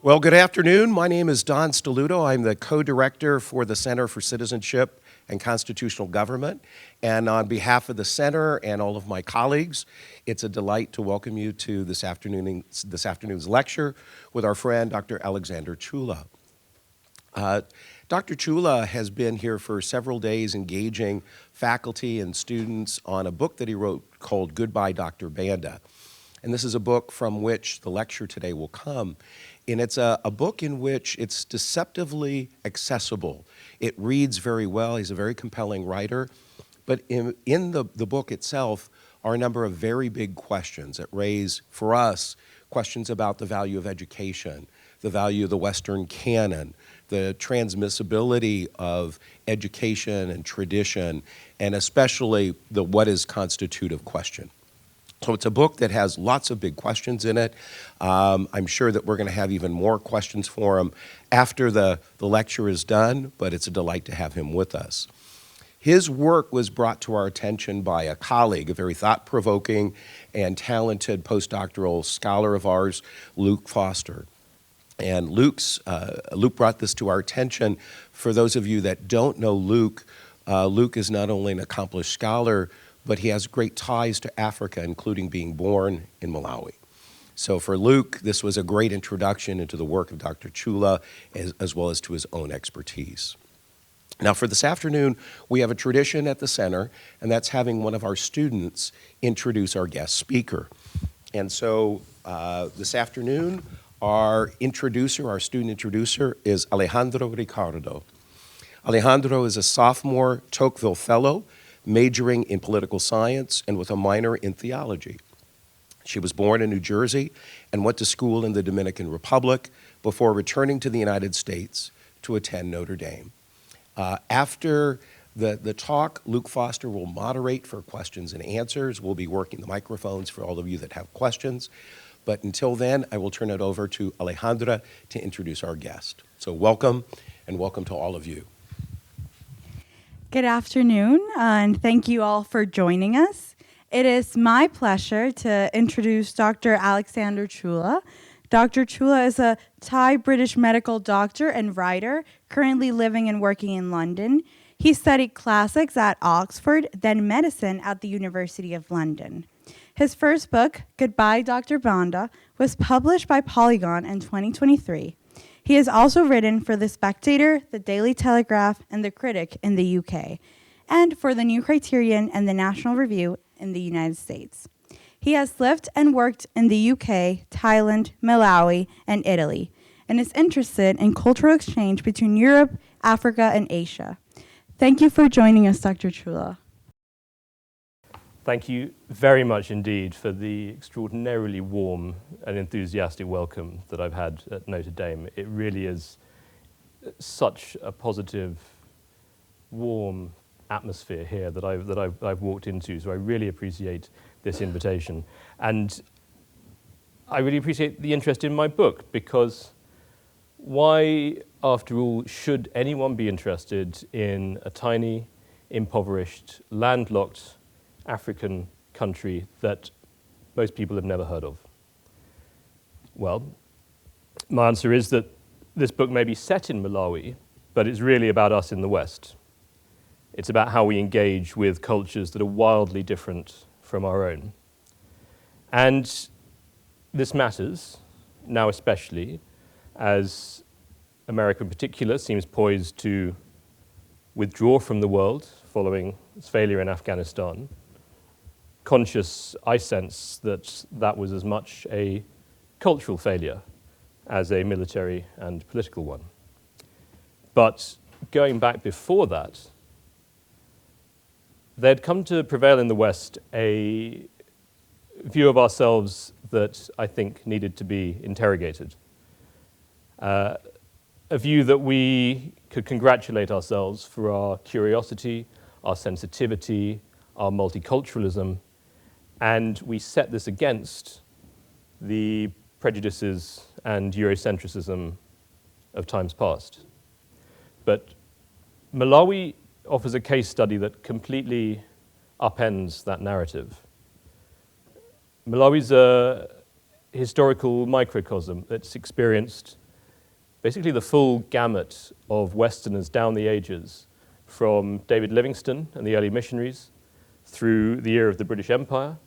Well, good afternoon. My name is Don Steluto. I'm the co-director for the Center for Citizenship and Constitutional Government. And on behalf of the center and all of my colleagues, it's a delight to welcome you to this afternoon's lecture with our friend, Dr. Alexander Chula. Dr. Chula has been here for several days engaging faculty and students on a book that he wrote called Goodbye, Dr. Banda. And this is a book from which the lecture today will come. And it's a book in which it's deceptively accessible. It reads very well. He's a very compelling writer. But in the book itself are a number of very big questions that raise, for us, questions about the value of education, the value of the Western canon, the transmissibility of education and tradition, and especially the what is constitutive question. So it's a book that has lots of big questions in it. I'm sure that we're going to have even more questions for him after the lecture is done, but it's a delight to have him with us. His work was brought to our attention by a colleague, a very thought-provoking and talented postdoctoral scholar of ours, Luke Foster. And Luke brought this to our attention. For those of you that don't know Luke, Luke is not only an accomplished scholar, but he has great ties to Africa, including being born in Malawi. So for Luke, this was a great introduction into the work of Dr. Chula, as well as to his own expertise. Now for this afternoon, we have a tradition at the center, and that's having one of our students introduce our guest speaker. And so this afternoon, our student introducer is Alejandro Ricardo. Alejandro is a sophomore Tocqueville Fellow, majoring in political science and with a minor in theology. She was born in New Jersey and went to school in the Dominican Republic before returning to the United States to attend Notre Dame. After the talk, Luke Foster will moderate for questions and answers. We'll be working the microphones for all of you that have questions. But until then, I will turn it over to Alejandra to introduce our guest. So welcome, and welcome to all of you. Good afternoon, and thank you all for joining us. It is my pleasure to introduce Dr. Alexander Chula. Dr. Chula is a Thai-British medical doctor and writer, currently living and working in London. He studied classics at Oxford, then medicine at the University of London. His first book, Goodbye, Dr. Banda, was published by Polygon in 2023. He has also written for The Spectator, The Daily Telegraph, and The Critic in the UK, and for the New Criterion and the National Review in the United States. He has lived and worked in the UK, Thailand, Malawi, and Italy, and is interested in cultural exchange between Europe, Africa, and Asia. Thank you for joining us, Dr. Chula. Thank you very much indeed for the extraordinarily warm and enthusiastic welcome that I've had at Notre Dame. It really is such a positive, warm atmosphere here that I've walked into, so I really appreciate this invitation. And I really appreciate the interest in my book, because why, after all, should anyone be interested in a tiny, impoverished, landlocked African country that most people have never heard of? Well, my answer is that this book may be set in Malawi, but it's really about us in the West. It's about how we engage with cultures that are wildly different from our own. And this matters, now especially, as America in particular seems poised to withdraw from the world following its failure in Afghanistan. Conscious, I sense that was as much a cultural failure as a military and political one. But going back before that, there'd come to prevail in the West a view of ourselves that I think needed to be interrogated. A view that we could congratulate ourselves for our curiosity, our sensitivity, our multiculturalism, and we set this against the prejudices and Eurocentrism of times past. But Malawi offers a case study that completely upends that narrative. Malawi's a historical microcosm that's experienced basically the full gamut of Westerners down the ages, from David Livingstone and the early missionaries, through the era of the British Empire,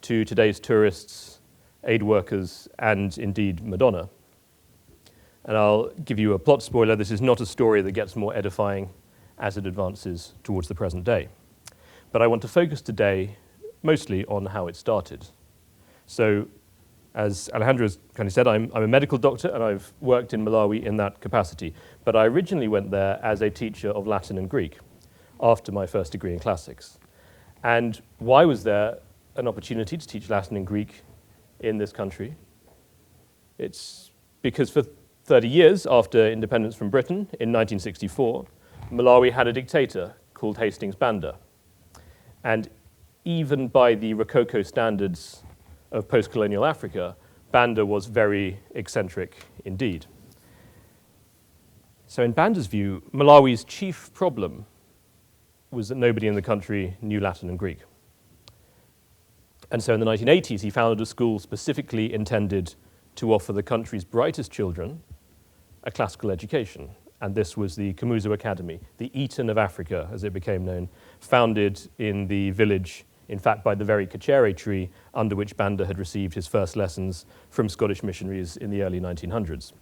to today's tourists, aid workers, and indeed Madonna. And I'll give you a plot spoiler. This is not a story that gets more edifying as it advances towards the present day. But I want to focus today mostly on how it started. So, as Alejandro has kind of said, I'm a medical doctor and I've worked in Malawi in that capacity. But I originally went there as a teacher of Latin and Greek after my first degree in classics. And why was there an opportunity to teach Latin and Greek in this country? It's because for 30 years after independence from Britain in 1964, Malawi had a dictator called Hastings Banda. And even by the Rococo standards of postcolonial Africa, Banda was very eccentric indeed. So in Banda's view, Malawi's chief problem was that nobody in the country knew Latin and Greek. And so in the 1980s, he founded a school specifically intended to offer the country's brightest children a classical education. And this was the Kamuzu Academy, the Eton of Africa, as it became known, founded in the village, in fact, by the very kachere tree under which Banda had received his first lessons from Scottish missionaries in the early 1900s.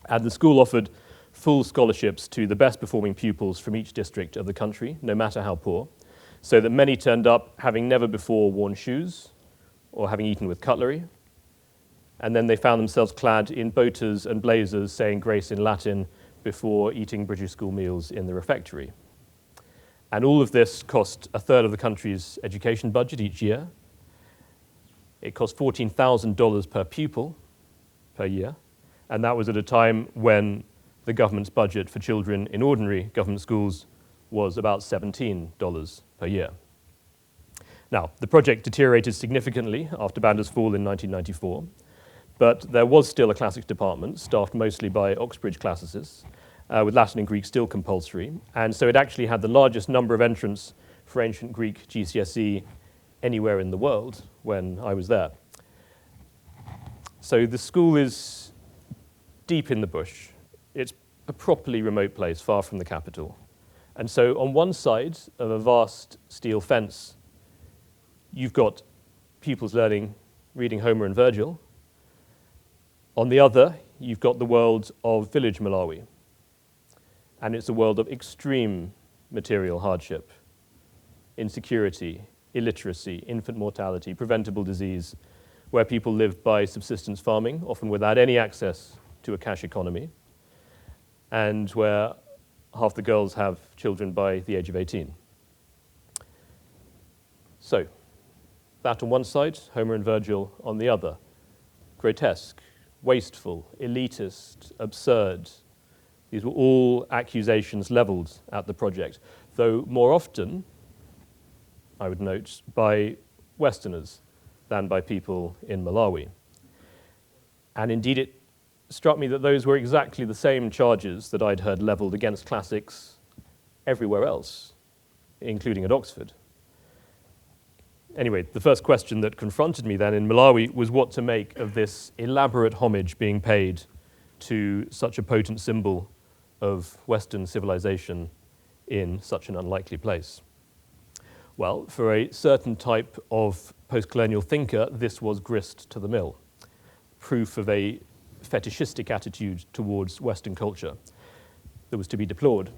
And the school offered full scholarships to the best performing pupils from each district of the country, no matter how poor, so that many turned up having never before worn shoes or having eaten with cutlery. And then they found themselves clad in boaters and blazers saying grace in Latin before eating British school meals in the refectory. And all of this cost a third of the country's education budget each year. It cost $14,000 per pupil per year. And that was at a time when the government's budget for children in ordinary government schools was about $17 per year. Now, the project deteriorated significantly after Banda's fall in 1994, but there was still a classics department staffed mostly by Oxbridge classicists, with Latin and Greek still compulsory, and so it actually had the largest number of entrants for ancient Greek GCSE anywhere in the world when I was there. So the school is deep in the bush. It's a properly remote place, far from the capital. And so on one side of a vast steel fence, you've got pupils learning, reading Homer and Virgil. On the other, you've got the world of village Malawi. And it's a world of extreme material hardship, insecurity, illiteracy, infant mortality, preventable disease, where people live by subsistence farming, often without any access to a cash economy, and where half the girls have children by the age of 18. So, that on one side, Homer and Virgil on the other. Grotesque, wasteful, elitist, absurd. These were all accusations leveled at the project, though more often, I would note, by Westerners than by people in Malawi. And indeed, it struck me that those were exactly the same charges that I'd heard leveled against classics everywhere else, including at Oxford. Anyway, the first question that confronted me then in Malawi was what to make of this elaborate homage being paid to such a potent symbol of Western civilization in such an unlikely place. Well, for a certain type of postcolonial thinker, this was grist to the mill, proof of a fetishistic attitude towards Western culture that was to be deplored.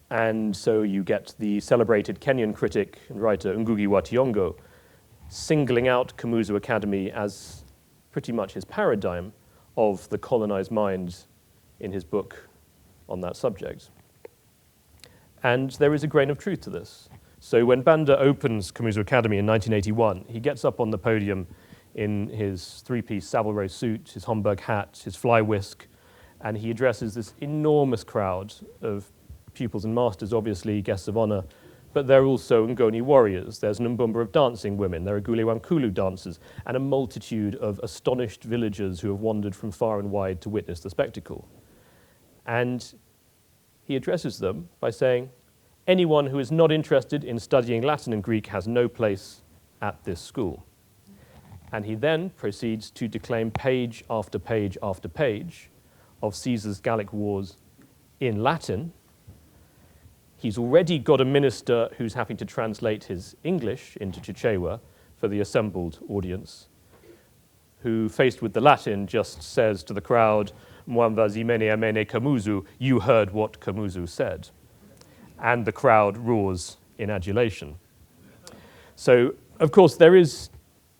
And so you get the celebrated Kenyan critic and writer Ngugi wa Thiong'o singling out Kamuzu Academy as pretty much his paradigm of the colonized mind in his book on that subject. And there is a grain of truth to this. So when Banda opens Kamuzu Academy in 1981, he gets up on the podium in his three-piece Savile Row suit, his Homburg hat, his fly whisk, and he addresses this enormous crowd of pupils and masters, obviously guests of honor, but there are also Ngoni warriors, there's an Mbumba of dancing women, there are Gule Wankulu dancers, and a multitude of astonished villagers who have wandered from far and wide to witness the spectacle. And he addresses them by saying, anyone who is not interested in studying Latin and Greek has no place at this school. And he then proceeds to declaim page after page after page of Caesar's Gallic Wars in Latin. He's already got a minister who's having to translate his English into Chichewa for the assembled audience, who, faced with the Latin, just says to the crowd, "Mwamba zimene amene Kamuzu," you heard what Kamuzu said. And the crowd roars in adulation. So, of course, there is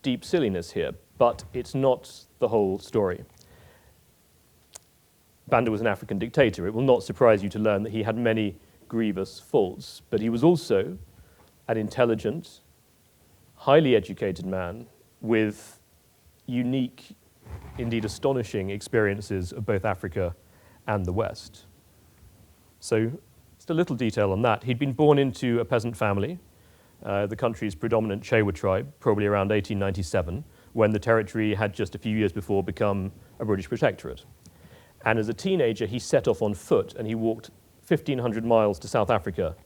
deep silliness here, but it's not the whole story. Banda was an African dictator. It will not surprise you to learn that he had many grievous faults, but he was also an intelligent, highly educated man with unique, indeed astonishing experiences of both Africa and the West. So just a little detail on that. He'd been born into a peasant family, the country's predominant Chewa tribe, probably around 1897, when the territory had just a few years before become a British protectorate. And as a teenager, he set off on foot and he walked 1,500 miles to South Africa,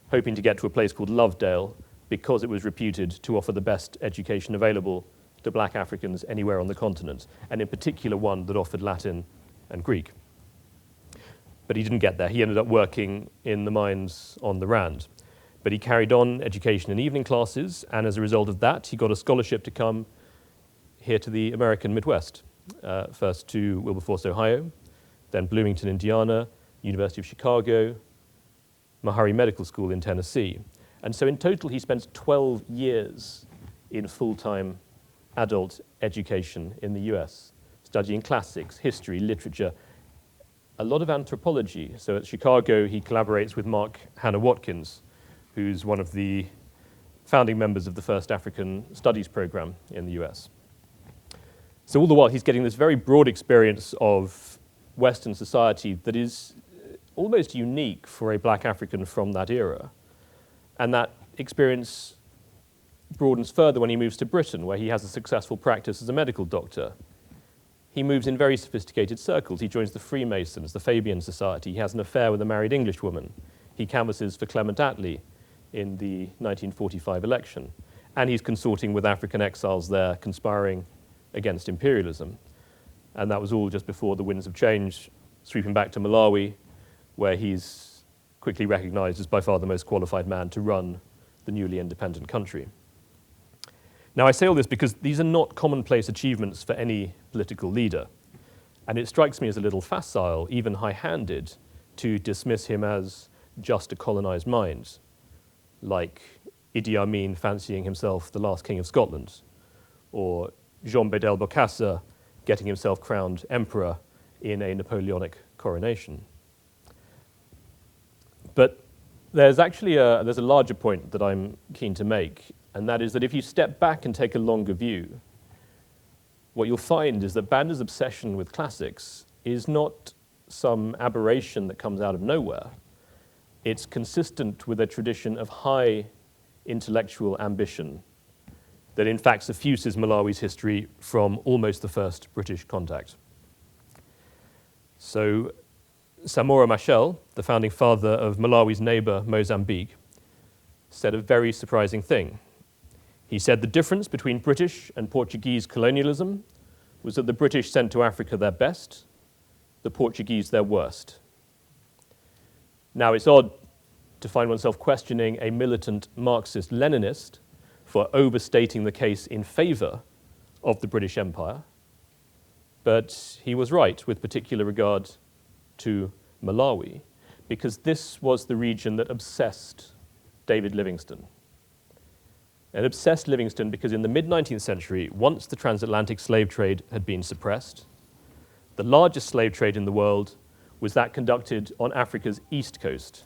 hoping to get to a place called Lovedale because it was reputed to offer the best education available to black Africans anywhere on the continent, and in particular one that offered Latin and Greek. But he didn't get there. He ended up working in the mines on the Rand. But he carried on education in evening classes, and as a result of that, he got a scholarship to come here to the American Midwest, first to Wilberforce, Ohio, then Bloomington, Indiana, University of Chicago, Meharry Medical School in Tennessee. And so in total, he spent 12 years in full-time adult education in the US, studying classics, history, literature, a lot of anthropology. So at Chicago, he collaborates with Mark Hanna Watkins, who's one of the founding members of the first African Studies program in the US. So all the while, he's getting this very broad experience of Western society that is almost unique for a black African from that era. And that experience broadens further when he moves to Britain, where he has a successful practice as a medical doctor. He moves in very sophisticated circles. He joins the Freemasons, the Fabian Society. He has an affair with a married Englishwoman. He canvasses for Clement Attlee in the 1945 election. And he's consorting with African exiles there, conspiring against imperialism. And that was all just before the winds of change sweeping back to Malawi, where he's quickly recognized as by far the most qualified man to run the newly independent country. Now, I say all this because these are not commonplace achievements for any political leader. And it strikes me as a little facile, even high-handed, to dismiss him as just a colonized mind, like Idi Amin fancying himself the last king of Scotland, or Jean Bedel Bokassa getting himself crowned emperor in a Napoleonic coronation. But there's actually there's a larger point that I'm keen to make, and that is that if you step back and take a longer view, what you'll find is that Banda's obsession with classics is not some aberration that comes out of nowhere. It's consistent with a tradition of high intellectual ambition that in fact suffuses Malawi's history from almost the first British contact. So Samora Machel, the founding father of Malawi's neighbor Mozambique, said a very surprising thing. He said the difference between British and Portuguese colonialism was that the British sent to Africa their best, the Portuguese their worst. Now, it's odd to find oneself questioning a militant Marxist-Leninist for overstating the case in favor of the British Empire, but he was right with particular regard to Malawi, because this was the region that obsessed David Livingstone. It obsessed Livingstone because in the mid-19th century, once the transatlantic slave trade had been suppressed, the largest slave trade in the world was that conducted on Africa's east coast.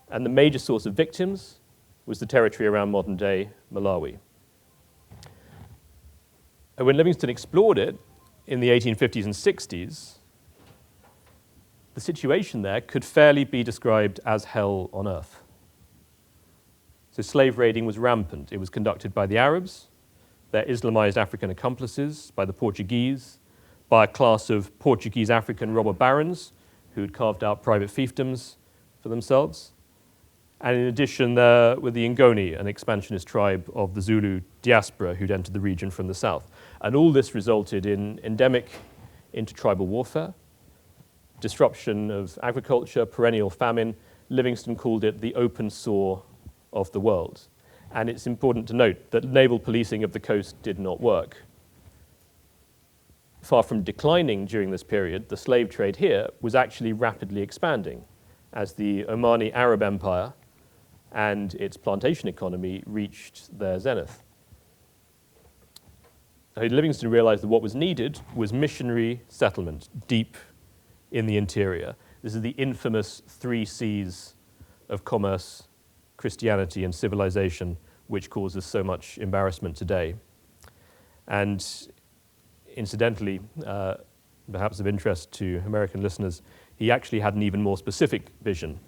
And the major source of victims was the territory around modern-day Malawi. And when Livingstone explored it in the 1850s and 60s, the situation there could fairly be described as hell on earth. So slave raiding was rampant. It was conducted by the Arabs, their Islamized African accomplices, by the Portuguese, by a class of Portuguese African robber barons who had carved out private fiefdoms for themselves. And in addition, there were the Ngoni, an expansionist tribe of the Zulu diaspora who'd entered the region from the south. And all this resulted in endemic into tribal warfare, disruption of agriculture, perennial famine. Livingstone called it the open sore of the world. And it's important to note that naval policing of the coast did not work. Far from declining during this period, the slave trade here was actually rapidly expanding as the Omani Arab Empire and its plantation economy reached their zenith. So Livingstone realized that what was needed was missionary settlement deep in the interior. This is the infamous 3 C's of commerce, Christianity, and civilization, which causes so much embarrassment today. And incidentally, perhaps of interest to American listeners, he actually had an even more specific vision.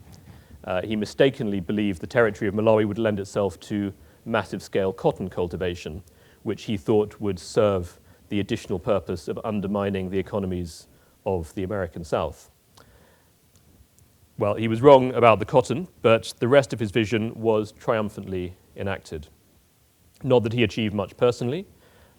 He mistakenly believed the territory of Malawi would lend itself to massive-scale cotton cultivation, which he thought would serve the additional purpose of undermining the economies of the American South. Well, he was wrong about the cotton, but the rest of his vision was triumphantly enacted. Not that he achieved much personally.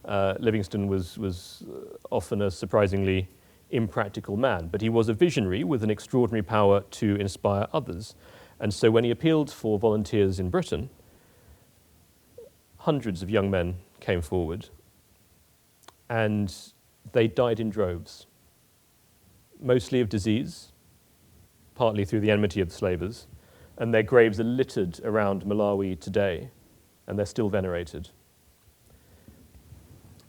Livingstone was often a surprisingly impractical man, but he was a visionary with an extraordinary power to inspire others. And so when he appealed for volunteers in Britain, hundreds of young men came forward, and they died in droves, mostly of disease, partly through the enmity of the slavers, and their graves are littered around Malawi today, and they're still venerated.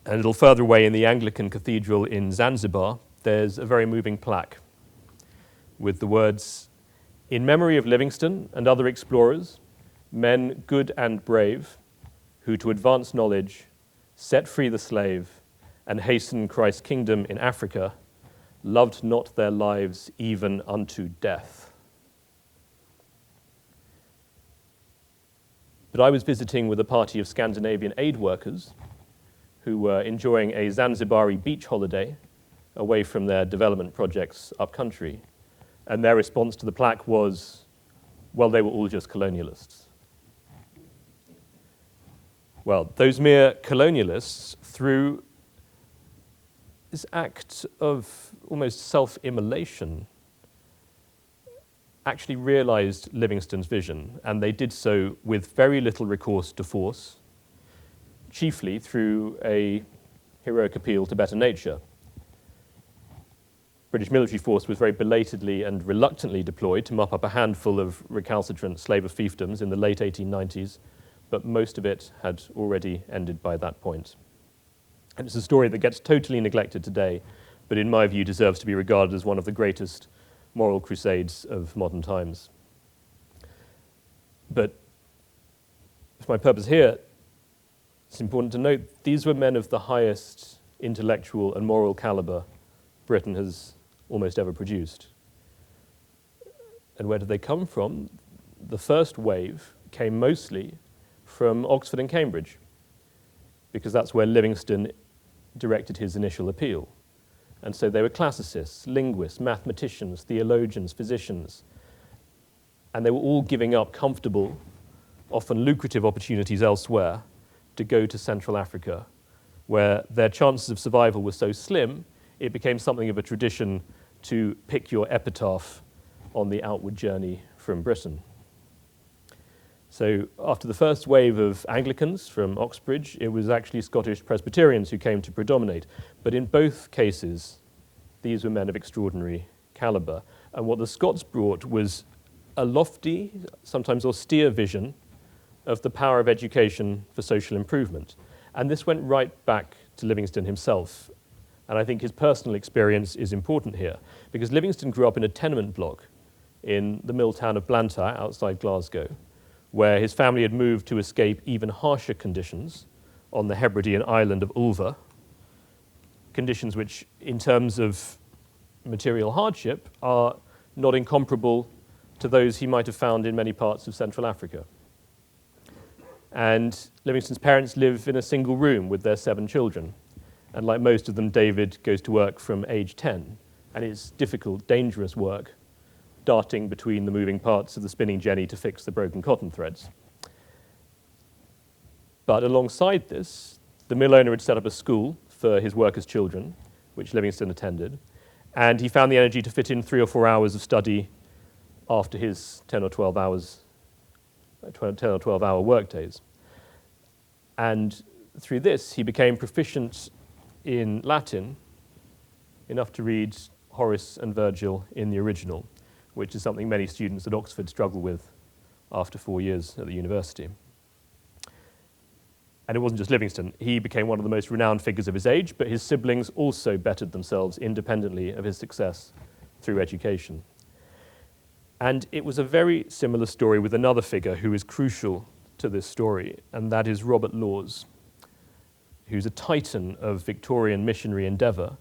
And a little further away in the Anglican Cathedral in Zanzibar, there's a very moving plaque with the words, "In memory of Livingstone and other explorers, men good and brave, who to advance knowledge, set free the slave, and hasten Christ's kingdom in Africa, loved not their lives even unto death." But I was visiting with a party of Scandinavian aid workers who were enjoying a Zanzibari beach holiday away from their development projects upcountry. And their response to the plaque was, well, they were all just colonialists. Well, those mere colonialists, through this act of almost self-immolation, actually realized Livingstone's vision, and they did so with very little recourse to force, chiefly through a heroic appeal to better nature. British military force was very belatedly and reluctantly deployed to mop up a handful of recalcitrant slave of fiefdoms in the late 1890s, but most of it had already ended by that point. And it's a story that gets totally neglected today, but in my view deserves to be regarded as one of the greatest moral crusades of modern times. But for my purpose here, it's important to note these were men of the highest intellectual and moral caliber Britain has almost ever produced. And where did they come from? The first wave came mostly from Oxford and Cambridge, because that's where Livingstone directed his initial appeal. And so they were classicists, linguists, mathematicians, theologians, physicians, and they were all giving up comfortable, often lucrative opportunities elsewhere to go to Central Africa, where their chances of survival were so slim, it became something of a tradition to pick your epitaph on the outward journey from Britain. So after the first wave of Anglicans from Oxbridge, it was actually Scottish Presbyterians who came to predominate. But in both cases, these were men of extraordinary caliber. And what the Scots brought was a lofty, sometimes austere vision of the power of education for social improvement. And this went right back to Livingstone himself. And I think his personal experience is important here, because Livingstone grew up in a tenement block in the mill town of Blantyre outside Glasgow, where his family had moved to escape even harsher conditions on the Hebridean island of Ulva, conditions which, in terms of material hardship, are not incomparable to those he might have found in many parts of Central Africa. And Livingstone's parents live in a single room with their 7 children. And like most of them, David goes to work from age 10. And it's difficult, dangerous work, darting between the moving parts of the spinning jenny to fix the broken cotton threads. But alongside this, the mill owner had set up a school for his workers' children, which Livingstone attended, and he found the energy to fit in 3 or 4 hours of study after his 10 or 12 hour work days. And through this, he became proficient in Latin, enough to read Horace and Virgil in the original, which is something many students at Oxford struggle with after 4 years at the university. And it wasn't just Livingstone. He became one of the most renowned figures of his age, but his siblings also bettered themselves independently of his success through education. And it was a very similar story with another figure who is crucial to this story, and that is Robert Laws, who's a titan of Victorian missionary endeavour,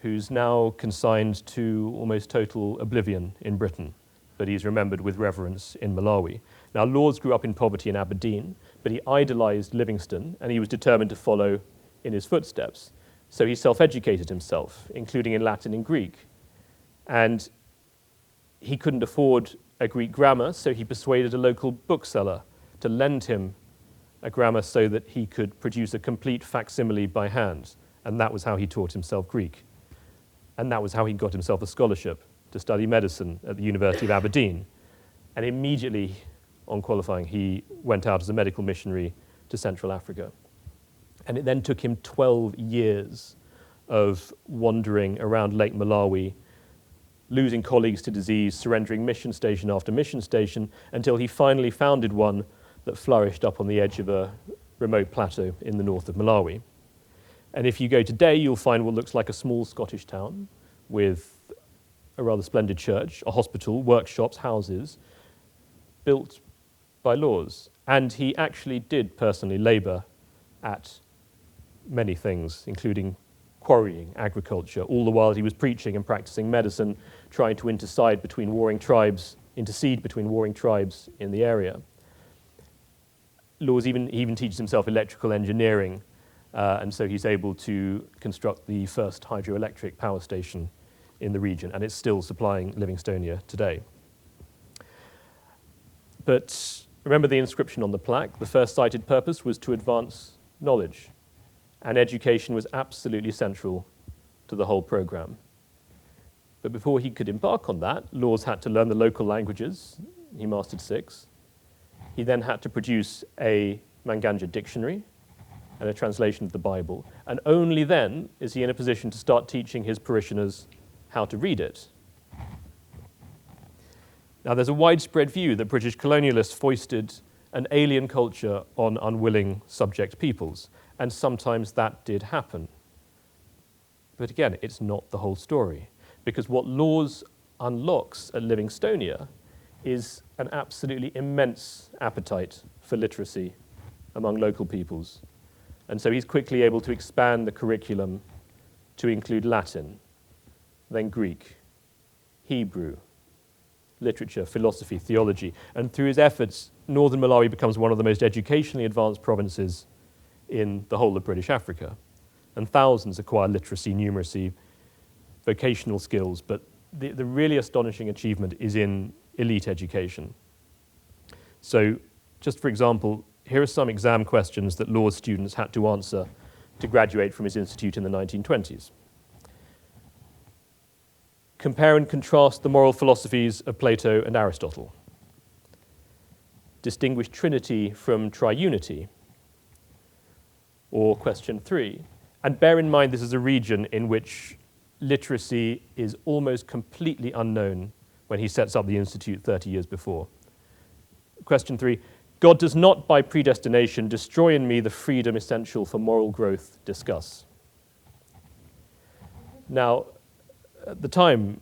who's now consigned to almost total oblivion in Britain, but he's remembered with reverence in Malawi. Now, Laws grew up in poverty in Aberdeen, but he idolised Livingstone, and he was determined to follow in his footsteps. So he self-educated himself, including in Latin and Greek. And he couldn't afford a Greek grammar, so he persuaded a local bookseller to lend him a grammar so that he could produce a complete facsimile by hand. And that was how he taught himself Greek. And that was how he got himself a scholarship to study medicine at the University of Aberdeen. And immediately on qualifying, he went out as a medical missionary to Central Africa. And it then took him 12 years of wandering around Lake Malawi, losing colleagues to disease, surrendering mission station after mission station, until he finally founded one that flourished up on the edge of a remote plateau in the north of Malawi. And if you go today, you'll find what looks like a small Scottish town with a rather splendid church, a hospital, workshops, houses, built by Laws. And he actually did personally labour at many things, including quarrying, agriculture, all the while he was preaching and practicing medicine, trying to intercede between warring tribes in the area. Laws even teaches himself electrical engineering, and so he's able to construct the first hydroelectric power station in the region, and it's still supplying Livingstonia today. But remember the inscription on the plaque. The first cited purpose was to advance knowledge, and education was absolutely central to the whole program. But before he could embark on that, Laws had to learn the local languages. He mastered 6. He then had to produce a Manganja dictionary and a translation of the Bible. And only then is he in a position to start teaching his parishioners how to read it. Now, there's a widespread view that British colonialists foisted an alien culture on unwilling subject peoples, and sometimes that did happen. But again, it's not the whole story, because what Laws unlocks at Livingstonia is an absolutely immense appetite for literacy among local peoples. And so he's quickly able to expand the curriculum to include Latin, then Greek, Hebrew, literature, philosophy, theology. And through his efforts, northern Malawi becomes one of the most educationally advanced provinces in the whole of British Africa. And thousands acquire literacy, numeracy, vocational skills. But the really astonishing achievement is in elite education. So, just for example, here are some exam questions that Laws students had to answer to graduate from his institute in the 1920s. Compare and contrast the moral philosophies of Plato and Aristotle. Distinguish Trinity from triunity. Or question 3. And bear in mind this is a region in which literacy is almost completely unknown when he sets up the institute 30 years before. Question 3. God does not, by predestination, destroy in me the freedom essential for moral growth. Discuss. Now, at the time,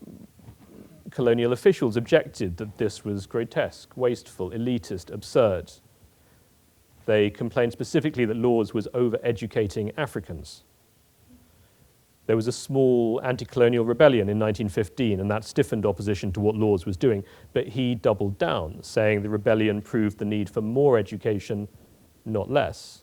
colonial officials objected that this was grotesque, wasteful, elitist, absurd. They complained specifically that Laws was over-educating Africans. There was a small anti-colonial rebellion in 1915, and that stiffened opposition to what Laws was doing. But he doubled down, saying the rebellion proved the need for more education, not less.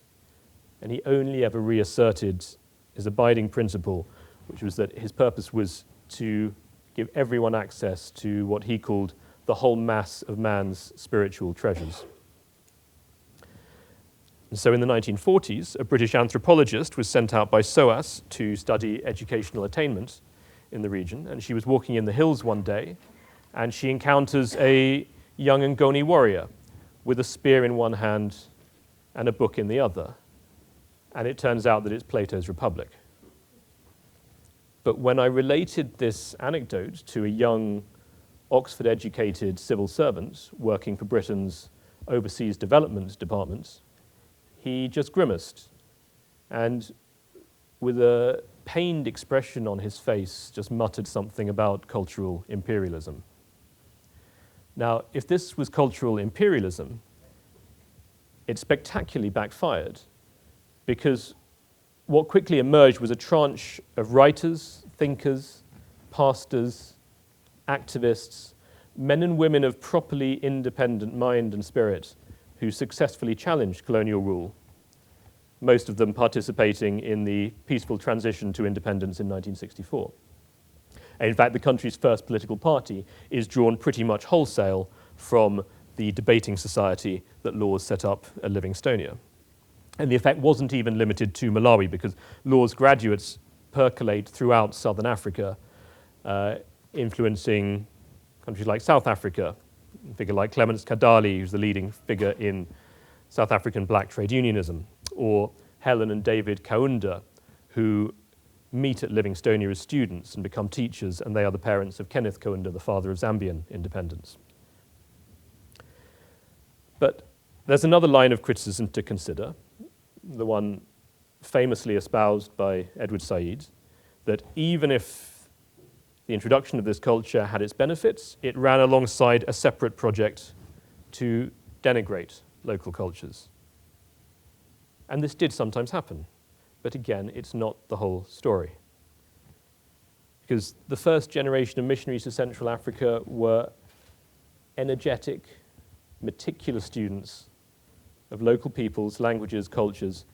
And he only ever reasserted his abiding principle, which was that his purpose was to give everyone access to what he called the whole mass of man's spiritual treasures. And so in the 1940s, a British anthropologist was sent out by SOAS to study educational attainment in the region, and she was walking in the hills one day, and she encounters a young Ngoni warrior with a spear in one hand and a book in the other. And it turns out that it's Plato's Republic. But when I related this anecdote to a young Oxford-educated civil servant working for Britain's overseas development department, he just grimaced and, with a pained expression on his face, just muttered something about cultural imperialism. Now, if this was cultural imperialism, it spectacularly backfired, because what quickly emerged was a tranche of writers, thinkers, pastors, activists, men and women of properly independent mind and spirit who successfully challenged colonial rule, most of them participating in the peaceful transition to independence in 1964. And in fact, the country's first political party is drawn pretty much wholesale from the debating society that Laws set up at Livingstonia. And the effect wasn't even limited to Malawi, because Laws graduates percolate throughout southern Africa, influencing countries like South Africa, a figure like Clemens Kadali, who's the leading figure in South African black trade unionism, or Helen and David Kaunda, who meet at Livingstonia as students and become teachers, and they are the parents of Kenneth Kaunda, the father of Zambian independence. But there's another line of criticism to consider, the one famously espoused by Edward Said, that even if the introduction of this culture had its benefits, it ran alongside a separate project to denigrate local cultures. And this did sometimes happen, but again, it's not the whole story. Because the first generation of missionaries to Central Africa were energetic, meticulous students of local peoples, languages, cultures.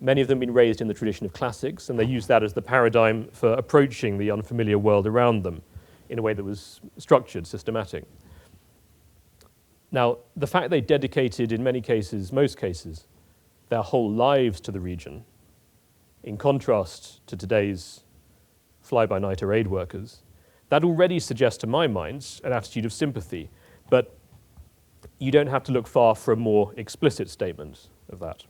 Many of them had been raised in the tradition of classics, and they used that as the paradigm for approaching the unfamiliar world around them in a way that was structured, systematic. Now, the fact they dedicated, in many cases, most cases, their whole lives to the region, in contrast to today's fly-by-night or aid workers, that already suggests to my mind an attitude of sympathy, but you don't have to look far for a more explicit statement of that.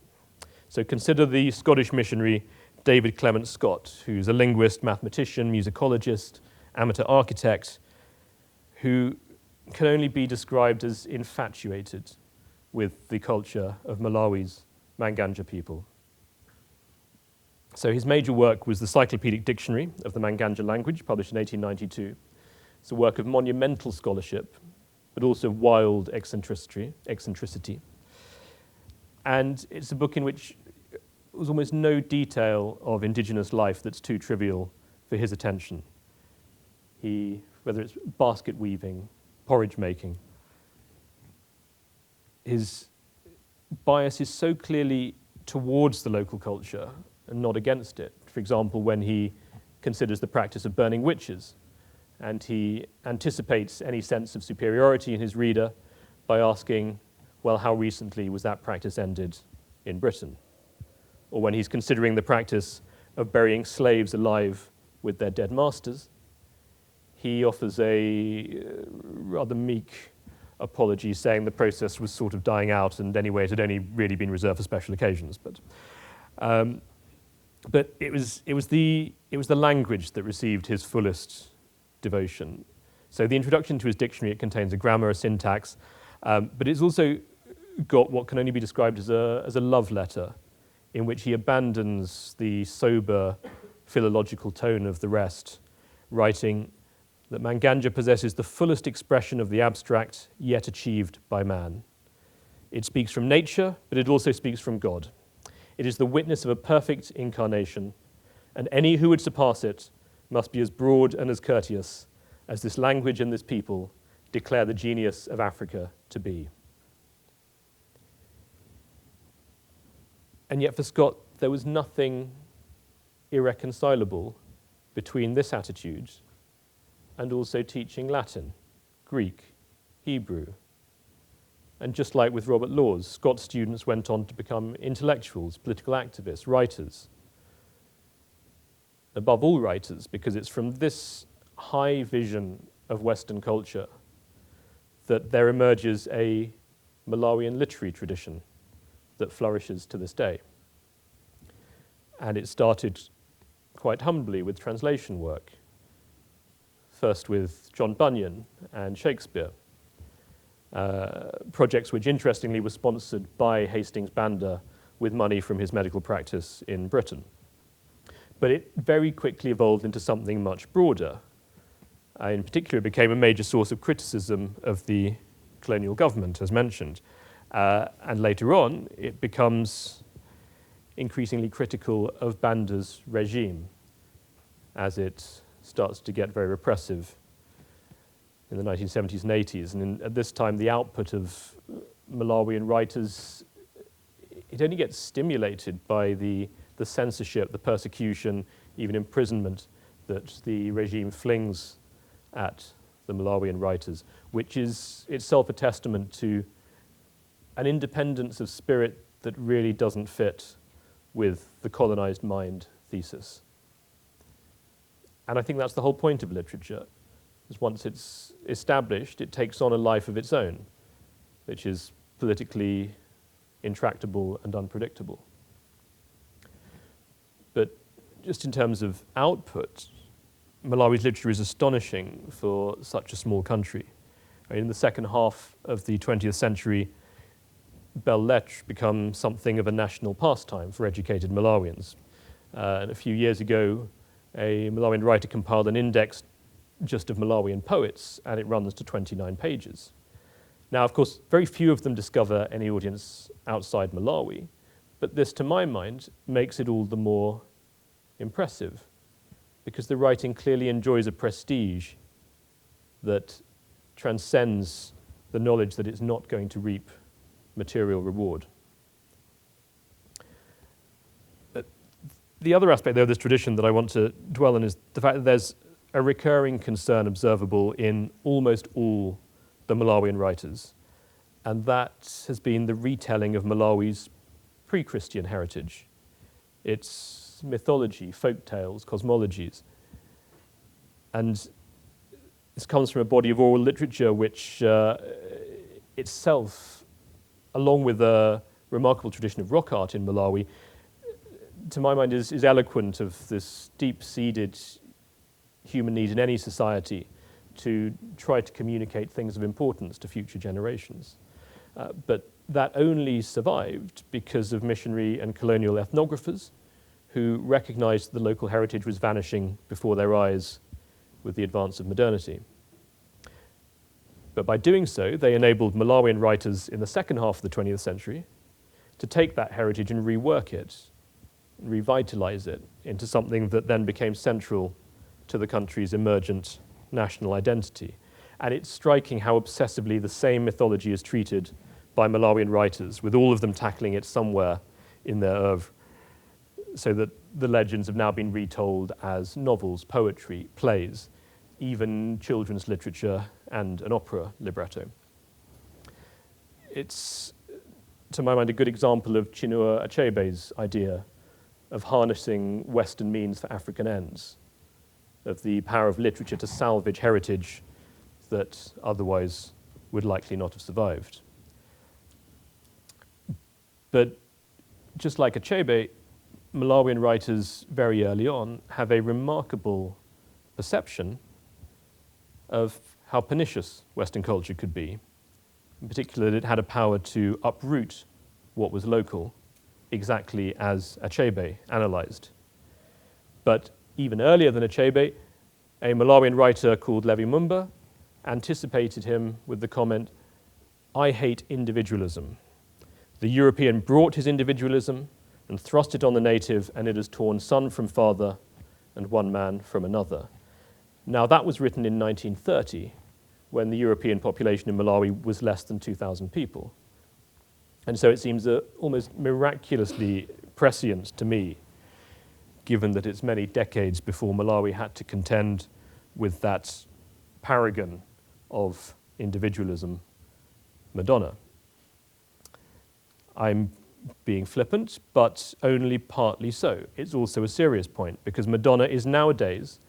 So consider the Scottish missionary David Clement Scott, who's a linguist, mathematician, musicologist, amateur architect, who can only be described as infatuated with the culture of Malawi's Manganja people. So his major work was the Cyclopedic Dictionary of the Manganja language, published in 1892. It's a work of monumental scholarship, but also wild eccentricity. And it's a book in which there's almost no detail of indigenous life that's too trivial for his attention. Whether it's basket weaving, porridge making, his bias is so clearly towards the local culture and not against it. For example, when he considers the practice of burning witches, and he anticipates any sense of superiority in his reader by asking, well, how recently was that practice ended in Britain? Or when he's considering the practice of burying slaves alive with their dead masters, he offers a rather meek apology, saying the process was sort of dying out, and anyway, it had only really been reserved for special occasions. But it was the language that received his fullest devotion. So the introduction to his dictionary, it contains a grammar, a syntax, but it's also got what can only be described as a love letter, in which he abandons the sober philological tone of the rest, writing that Manganja possesses the fullest expression of the abstract yet achieved by man. It speaks from nature, but it also speaks from God. It is the witness of a perfect incarnation, and any who would surpass it must be as broad and as courteous as this language and this people declare the genius of Africa to be. And yet for Scott, there was nothing irreconcilable between this attitude and also teaching Latin, Greek, Hebrew, And just like with Robert Laws, Scots students went on to become intellectuals, political activists, writers. Above all writers, because it's from this high vision of Western culture that there emerges a Malawian literary tradition that flourishes to this day. And it started quite humbly with translation work, first with John Bunyan and Shakespeare, projects which interestingly were sponsored by Hastings Banda with money from his medical practice in Britain. But it very quickly evolved into something much broader. In particular, it became a major source of criticism of the colonial government, as mentioned. And later on, it becomes increasingly critical of Banda's regime as it starts to get very repressive in the 1970s and 80s. And at this time, the output of Malawian writers, it only gets stimulated by the censorship, the persecution, even imprisonment that the regime flings at the Malawian writers, which is itself a testament to an independence of spirit that really doesn't fit with the colonized mind thesis. And I think that's the whole point of literature, is once it's established, it takes on a life of its own, which is politically intractable and unpredictable. But just in terms of output, Malawi's literature is astonishing for such a small country. In the second half of the 20th century, belles lettres become something of a national pastime for educated Malawians. And a few years ago, a Malawian writer compiled an index just of Malawian poets, and it runs to 29 pages. Now, of course, very few of them discover any audience outside Malawi, but this, to my mind, makes it all the more impressive, because the writing clearly enjoys a prestige that transcends the knowledge that it's not going to reap material reward. The other aspect, though, of this tradition that I want to dwell on is the fact that there's a recurring concern observable in almost all the Malawian writers, and that has been the retelling of Malawi's pre-Christian heritage, its mythology, folk tales, cosmologies. And this comes from a body of oral literature which itself, along with a remarkable tradition of rock art in Malawi, to my mind is eloquent of this deep-seated human need in any society to try to communicate things of importance to future generations. But that only survived because of missionary and colonial ethnographers who recognized the local heritage was vanishing before their eyes with the advance of modernity. But by doing so, they enabled Malawian writers in the second half of the 20th century to take that heritage and rework it, revitalize it into something that then became central to the country's emergent national identity. And it's striking how obsessively the same mythology is treated by Malawian writers, with all of them tackling it somewhere in their oeuvre, so that the legends have now been retold as novels, poetry, plays, even children's literature and an opera libretto. It's, to my mind, a good example of Chinua Achebe's idea of harnessing Western means for African ends, of the power of literature to salvage heritage that otherwise would likely not have survived. But just like Achebe, Malawian writers very early on have a remarkable perception of how pernicious Western culture could be. In particular, that it had a power to uproot what was local, exactly as Achebe analyzed. But even earlier than Achebe, a Malawian writer called Levi Mumba anticipated him with the comment, "I hate individualism. The European brought his individualism and thrust it on the native, and it has torn son from father and one man from another." Now, that was written in 1930, when the European population in Malawi was less than 2,000 people. And so it seems almost miraculously prescient to me, given that it's many decades before Malawi had to contend with that paragon of individualism, Madonna. I'm being flippant, but only partly so. It's also a serious point, because Madonna is nowadays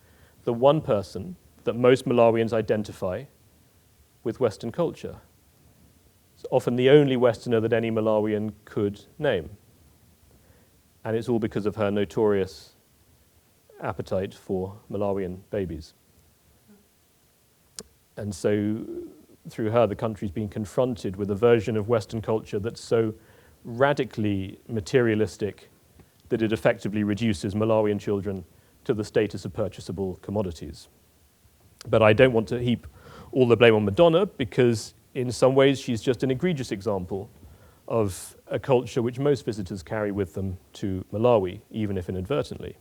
the one person that most Malawians identify with Western culture. It's often the only Westerner that any Malawian could name. And it's all because of her notorious appetite for Malawian babies. And so through her, the country's been confronted with a version of Western culture that's so radically materialistic that it effectively reduces Malawian children to the status of purchasable commodities. But I don't want to heap all the blame on Madonna, because in some ways she's just an egregious example of a culture which most visitors carry with them to Malawi, even if inadvertently.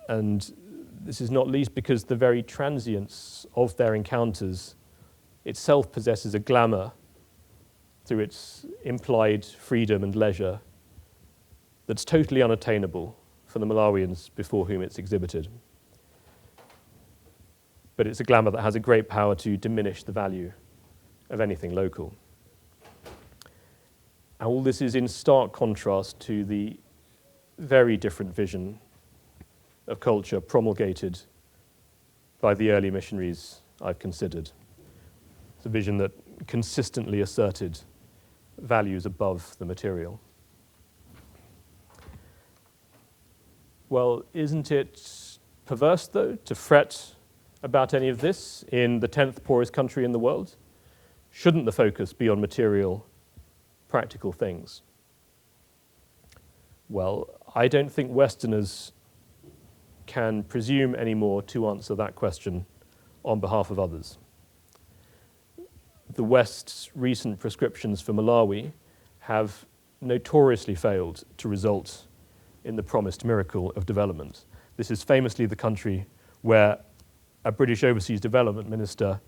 And this is not least because the very transience of their encounters itself possesses a glamour through its implied freedom and leisure that's totally unattainable for the Malawians before whom it's exhibited. But it's a glamour that has a great power to diminish the value of anything local. And all this is in stark contrast to the very different vision of culture promulgated by the early missionaries I've considered. It's a vision that consistently asserted values above the material. Well, isn't it perverse, though, to fret about any of this in the 10th poorest country in the world? Shouldn't the focus be on material, practical things? Well, I don't think Westerners can presume anymore to answer that question on behalf of others. The West's recent prescriptions for Malawi have notoriously failed to result in the promised miracle of development. This is famously the country where a British overseas development minister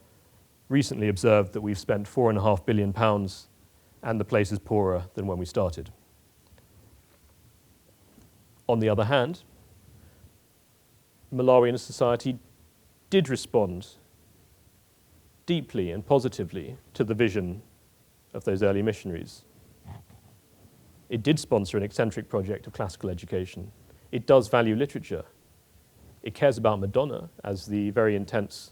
recently observed that we've spent £4.5 billion and the place is poorer than when we started. On the other hand, Malawian society did respond deeply and positively to the vision of those early missionaries. It did sponsor an eccentric project of classical education. It does value literature. It cares about Madonna, as the very intense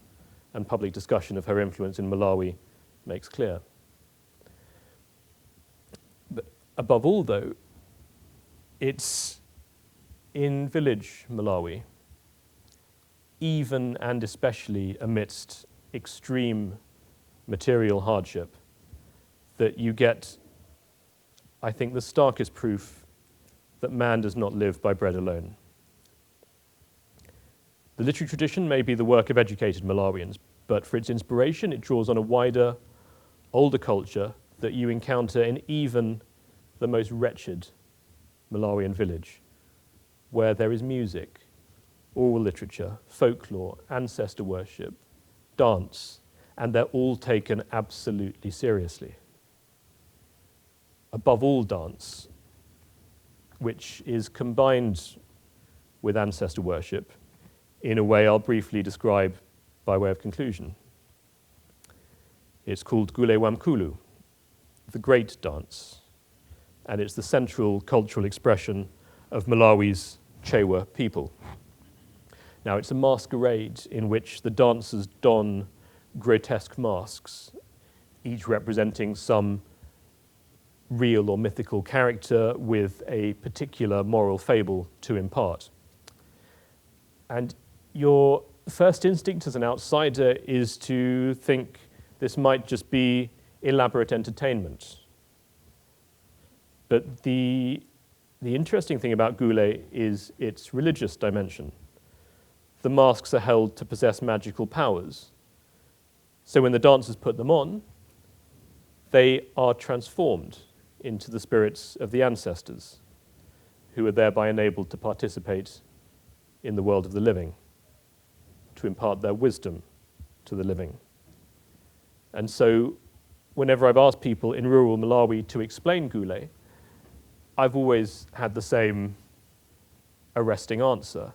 and public discussion of her influence in Malawi makes clear. But above all, though, it's in village Malawi, even and especially amidst extreme material hardship, that you get, I think, the starkest proof that man does not live by bread alone. The literary tradition may be the work of educated Malawians, but for its inspiration, it draws on a wider, older culture that you encounter in even the most wretched Malawian village, where there is music, oral literature, folklore, ancestor worship, dance, and they're all taken absolutely seriously. Above all, dance, which is combined with ancestor worship in a way I'll briefly describe by way of conclusion. It's called Gule Wamkulu, the great dance, and it's the central cultural expression of Malawi's Chewa people. Now, it's a masquerade in which the dancers don grotesque masks, each representing some real or mythical character with a particular moral fable to impart. And your first instinct as an outsider is to think this might just be elaborate entertainment. But the interesting thing about Gule is its religious dimension. The masks are held to possess magical powers. So when the dancers put them on, they are transformed into the spirits of the ancestors, who are thereby enabled to participate in the world of the living, to impart their wisdom to the living. And so whenever I've asked people in rural Malawi to explain Gule, I've always had the same arresting answer.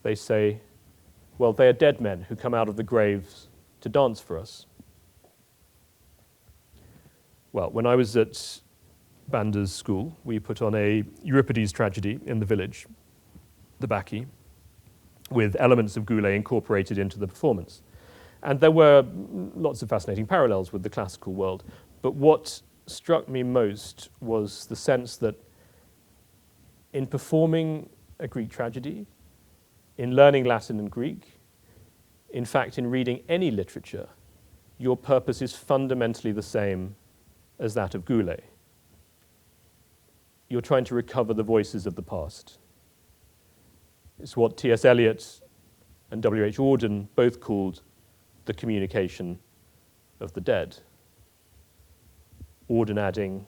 They say, well, they are dead men who come out of the graves to dance for us. Well, when I was at Banda's school, we put on a Euripides tragedy in the village, the Bacchae, with elements of Goulet incorporated into the performance. And there were lots of fascinating parallels with the classical world. But what struck me most was the sense that in performing a Greek tragedy, in learning Latin and Greek, in fact, in reading any literature, your purpose is fundamentally the same as that of Goulet. You're trying to recover the voices of the past. It's what T.S. Eliot and W.H. Auden both called the communication of the dead. Auden adding,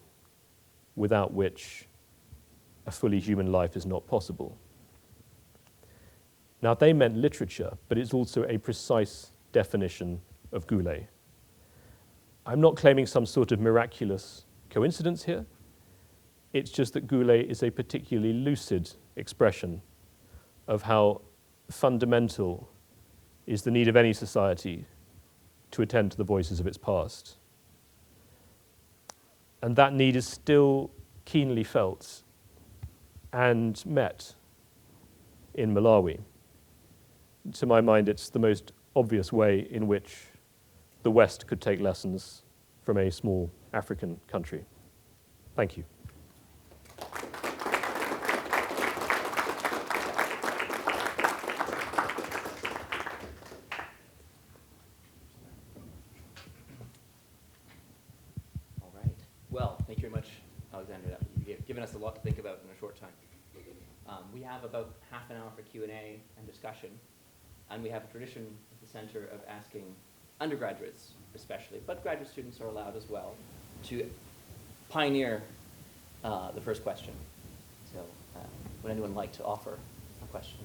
without which a fully human life is not possible. Now, they meant literature, but it's also a precise definition of Goulet. I'm not claiming some sort of miraculous coincidence here. It's just that Goulet is a particularly lucid expression of how fundamental is the need of any society to attend to the voices of its past. And that need is still keenly felt and met in Malawi. To my mind, it's the most obvious way in which the West could take lessons from a small African country. Thank you. All right. Well, thank you very much, Alexander. You've given us a lot to think about in a short time. We have about half an hour for Q&A and discussion, and we have a tradition at the center of asking undergraduates especially, but graduate students are allowed as well, to pioneer the first question. So would anyone like to offer a question?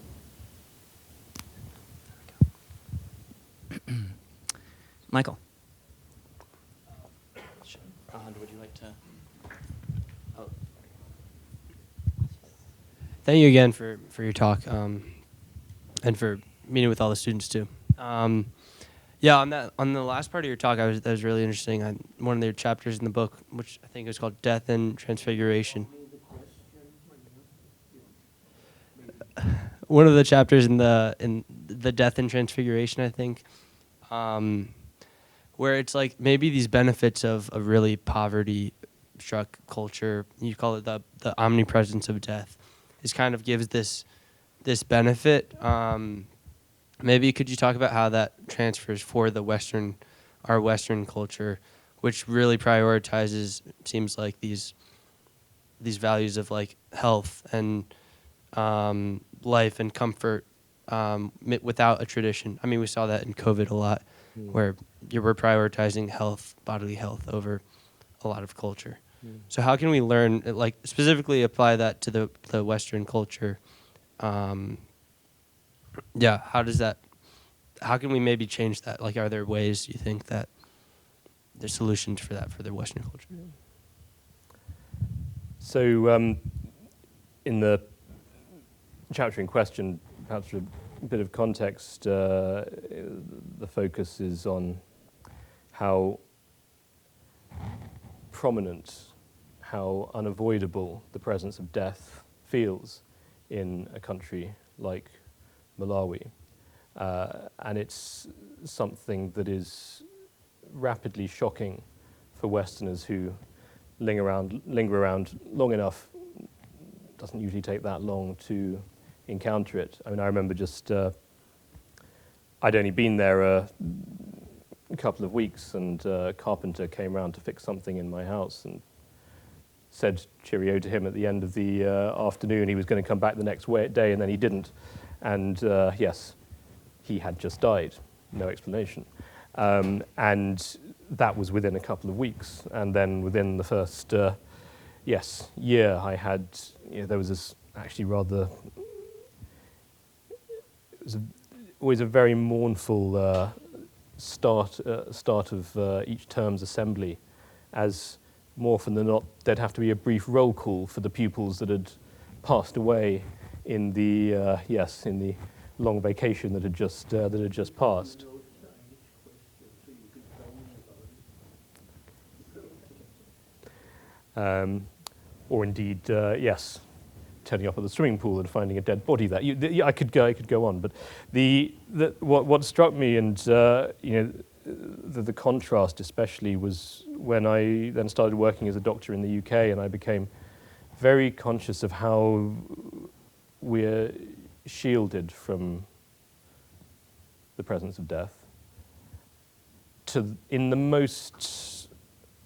Michael. Would you like to? Oh. Thank you again for your talk and for meeting with all the students too. Yeah, on the last part of your talk, that was really interesting. One of the chapters in the book, which I think is called "Death and Transfiguration." One of the chapters in the Death and Transfiguration, I think, where it's like maybe these benefits of a really poverty-struck culture. You call it the omnipresence of death. Is kind of gives this benefit. Maybe could you talk about how that transfers for our Western culture, which really prioritizes, seems like these values of like health and life and comfort without a tradition. I mean, we saw that in COVID a lot, where you were prioritizing health, bodily health, over a lot of culture. So how can we learn, like specifically apply that to the Western culture? Yeah, how can we maybe change that? Like, are there ways you think that there's solutions for that for the Western culture? So in the chapter in question, perhaps for a bit of context, the focus is on how prominent, how unavoidable the presence of death feels in a country like Malawi. And it's something that is rapidly shocking for Westerners who linger around long enough. It doesn't usually take that long to encounter it. I mean, I remember just, I'd only been there a couple of weeks, and a carpenter came around to fix something in my house and said cheerio to him at the end of the afternoon. He was going to come back the next day, and then he didn't. And yes, he had just died, no explanation. And that was within a couple of weeks. And then within the first, year, I had, there was this actually rather, it was always a very mournful start of each term's assembly, as more often than not, there'd have to be a brief roll call for the pupils that had passed away in the in the long vacation that had just passed. or indeed, yes, turning up at the swimming pool and finding a dead body there. I could go on, but what struck me, and the contrast especially, was when I then started working as a doctor in the UK, and I became very conscious of how we're shielded from the presence of death, in the most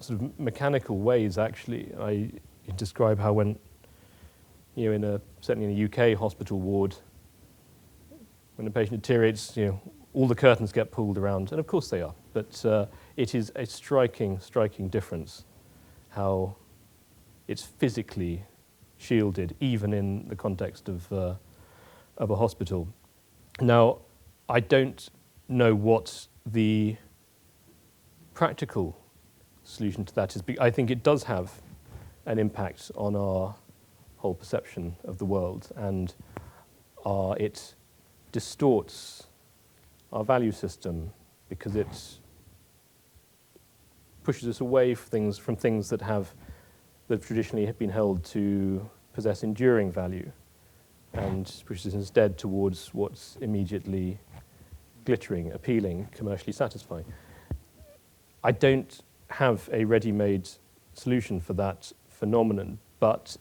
sort of mechanical ways. Actually, I describe how when certainly in a UK hospital ward, when a patient deteriorates, all the curtains get pulled around, and of course they are. But it is a striking difference how it's physically shielded, even in the context of a hospital. Now, I don't know what the practical solution to that is. I think it does have an impact on our whole perception of the world, and it distorts our value system because it pushes us away from things that traditionally have been held to possess enduring value, and pushes us instead towards what's immediately glittering, appealing, commercially satisfying. I don't have a ready-made solution for that phenomenon, but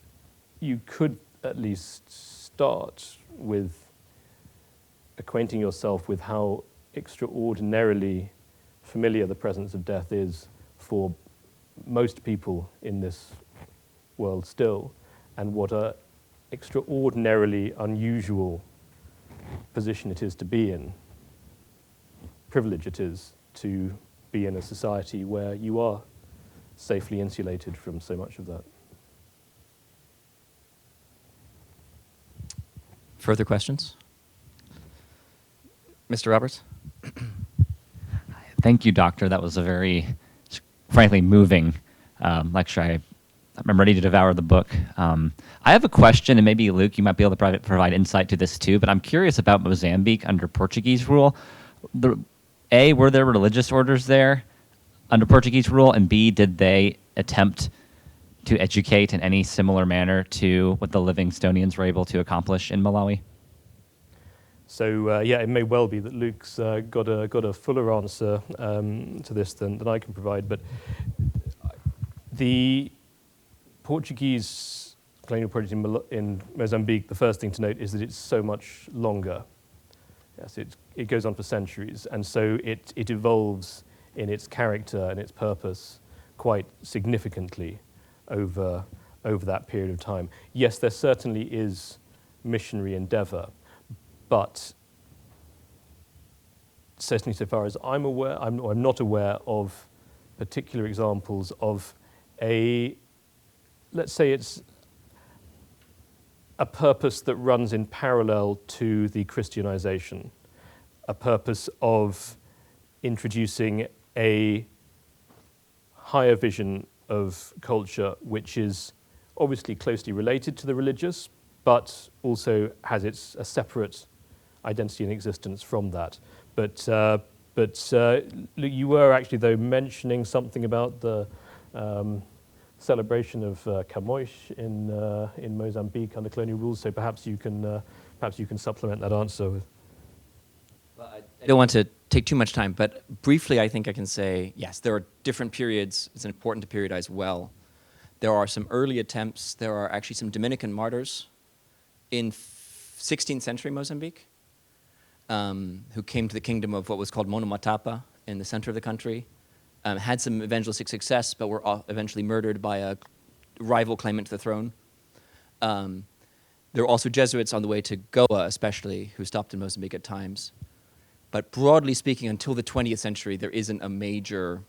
you could at least start with acquainting yourself with how extraordinarily familiar the presence of death is for most people in this world still, and what a extraordinarily unusual position it is to be in, privilege it is to be in a society where you are safely insulated from so much of that. Further questions? Mr. Roberts? Thank you, Doctor. That was a very, frankly, moving lecture. I'm ready to devour the book. I have a question, and maybe, Luke, you might be able to provide insight to this too, but I'm curious about Mozambique under Portuguese rule. Were there religious orders there under Portuguese rule? And B, did they attempt to educate in any similar manner to what the Livingstonians were able to accomplish in Malawi? So it may well be that Luke's got a fuller answer to this than I can provide. But the Portuguese colonial project in Mozambique, the first thing to note is that it's so much longer. Yes, it goes on for centuries, and so it evolves in its character and its purpose quite significantly over that period of time. Yes, there certainly is missionary endeavor, but certainly so far as I'm aware, I'm not aware of particular examples of let's say it's a purpose that runs in parallel to the Christianization, a purpose of introducing a higher vision of culture, which is obviously closely related to the religious, but also has a separate identity and existence from that. But you were actually, though, mentioning something about the celebration of Camões in Mozambique under colonial rules. So perhaps you can supplement that answer with. Well, I don't want to take too much time, but briefly, I think I can say yes. There are different periods. It's important to periodize well. There are some early attempts. There are actually some Dominican martyrs in 16th century Mozambique who came to the kingdom of what was called Monomatapa in the center of the country, had some evangelistic success, but were eventually murdered by a rival claimant to the throne. There were also Jesuits on the way to Goa, especially, who stopped in Mozambique at times. But broadly speaking, until the 20th century, there isn't a major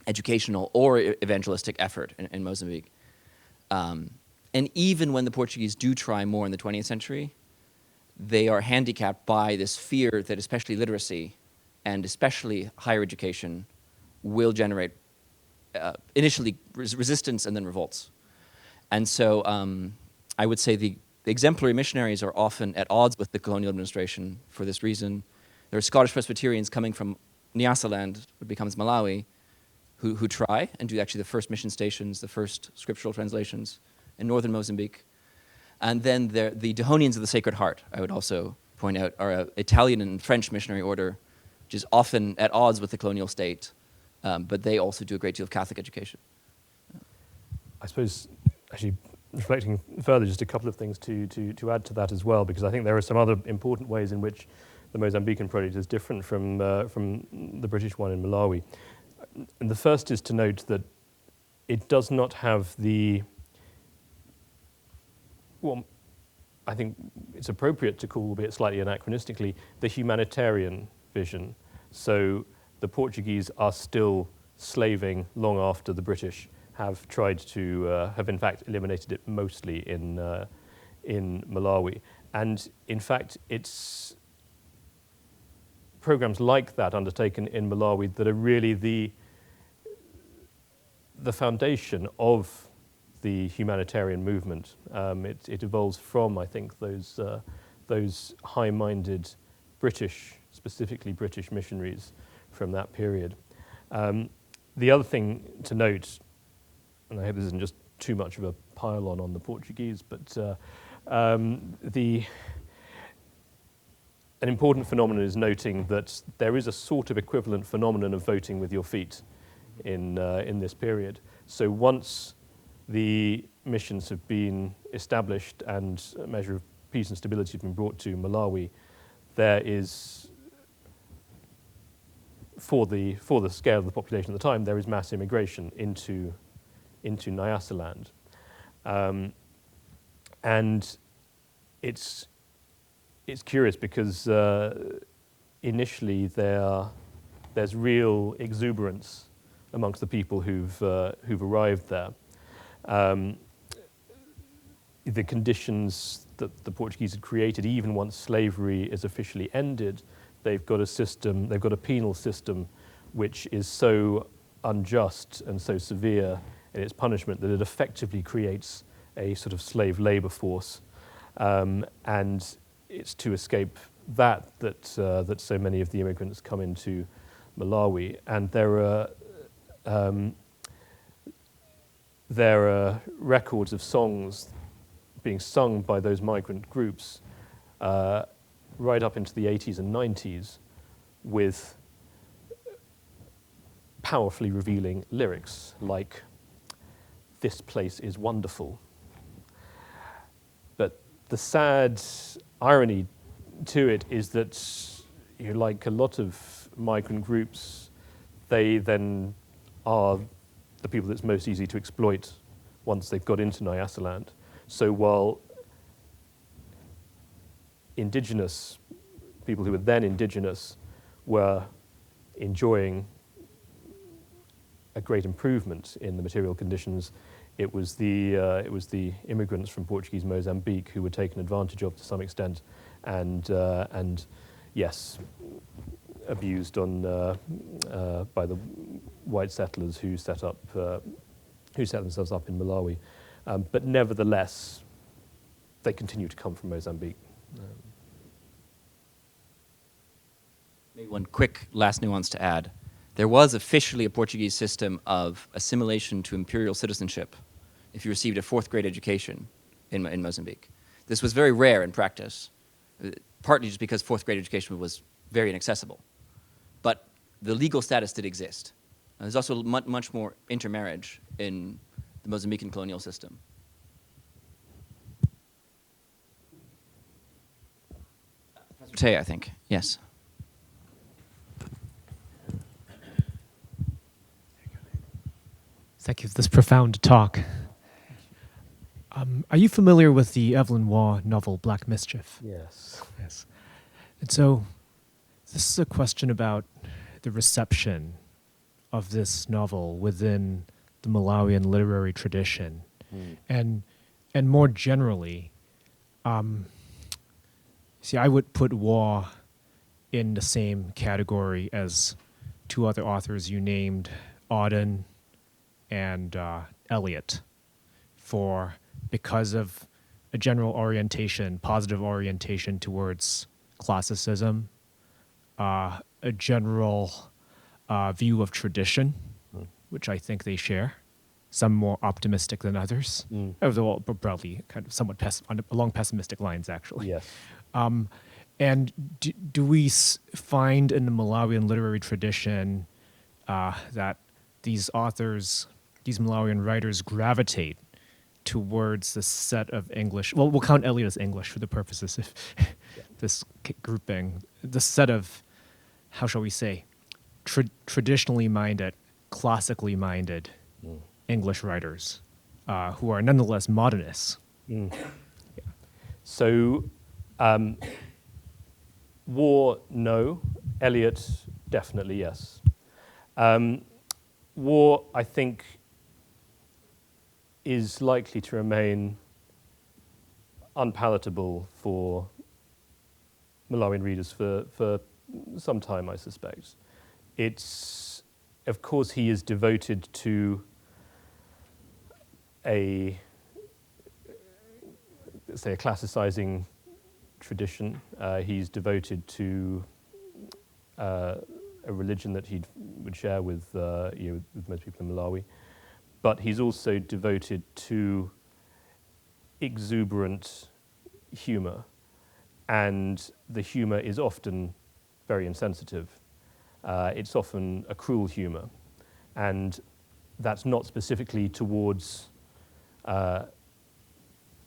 educational or evangelistic effort in Mozambique. And even when the Portuguese do try more in the 20th century, they are handicapped by this fear that especially literacy and especially higher education will generate initially resistance and then revolts. And so I would say the exemplary missionaries are often at odds with the colonial administration for this reason. There are Scottish Presbyterians coming from Nyasaland, what becomes Malawi, who try and do actually the first mission stations, the first scriptural translations in northern Mozambique. And then the Dahonians of the Sacred Heart, I would also point out, are an Italian and French missionary order, which is often at odds with the colonial state, but they also do a great deal of Catholic education. I suppose, actually, reflecting further, just a couple of things to add to that as well, because I think there are some other important ways in which the Mozambican project is different from the British one in Malawi. And the first is to note that it does not have the, well, I think it's appropriate to call, albeit slightly anachronistically, the humanitarian vision. So the Portuguese are still slaving long after the British have tried to, have in fact eliminated it mostly in Malawi. And in fact, it's programs like that undertaken in Malawi that are really the foundation of the humanitarian movement. It evolves from, I think, those high-minded British, specifically British missionaries from that period. The other thing to note, and I hope this isn't just too much of a pile-on the Portuguese, but an important phenomenon is noting that there is a sort of equivalent phenomenon of voting with your feet in this period. So once the missions have been established and a measure of peace and stability has been brought to Malawi, there is, for the scale of the population at the time, there is mass immigration into Nyasaland. And it's curious because initially there's real exuberance amongst the people who've arrived there. The conditions that the Portuguese had created, even once slavery is officially ended, they've got a penal system which is so unjust and so severe in its punishment that it effectively creates a sort of slave labor force. And it's to escape that so many of the immigrants come into Malawi. And there are records of songs being sung by those migrant groups right up into the 80s and 90s with powerfully revealing lyrics like, "This place is wonderful." But the sad irony to it is that, like a lot of migrant groups, they then are the people that's most easy to exploit once they've got into Nyasaland. So while indigenous people who were then indigenous were enjoying a great improvement in the material conditions, it was the immigrants from Portuguese Mozambique who were taken advantage of to some extent, and yes, abused by the white settlers who set themselves up in Malawi. But nevertheless, they continue to come from Mozambique. Maybe one quick last nuance to add. There was officially a Portuguese system of assimilation to imperial citizenship if you received a fourth-grade education in Mozambique. This was very rare in practice, partly just because fourth-grade education was very inaccessible. But the legal status did exist. There's also much more intermarriage in the Mozambican colonial system. Professor Tay, I think. Yes. Thank you for this profound talk. Are you familiar with the Evelyn Waugh novel Black Mischief? Yes. Yes. And so this is a question about the reception of this novel within the Malawian literary tradition. And more generally, see, I would put Waugh in the same category as two other authors you named, Auden and Eliot, because of a general orientation, positive orientation towards classicism, a general view of tradition, which I think they share. Some more optimistic than others. Although broadly kind of somewhat along pessimistic lines, actually. Yes. And do we find in the Malawian literary tradition that these authors, these Malawian writers, gravitate towards the set of English? Well, we'll count Eliot as English for the purposes of this grouping. The set of, how shall we say, traditionally minded, classically minded English writers who are nonetheless modernists. So, War, no. Eliot, definitely yes. War, I think, is likely to remain unpalatable for Malawian readers for some time, I suspect. It's, of course, he is devoted to a classicizing tradition. He's devoted to a religion that he would share with with most people in Malawi, but he's also devoted to exuberant humor, and the humor is often very insensitive. It's often a cruel humor, and that's not specifically towards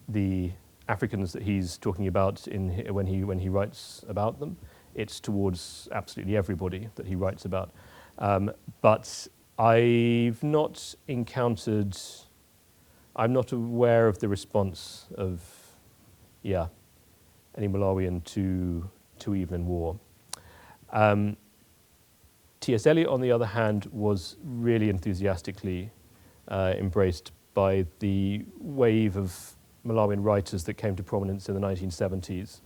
the Africans that he's talking about when he writes about them. It's towards absolutely everybody that he writes about. But I'm not aware of the response of, any Malawian to Evelyn Waugh. T.S. Eliot, on the other hand, was really enthusiastically embraced by the wave of Malawian writers that came to prominence in the 1970s.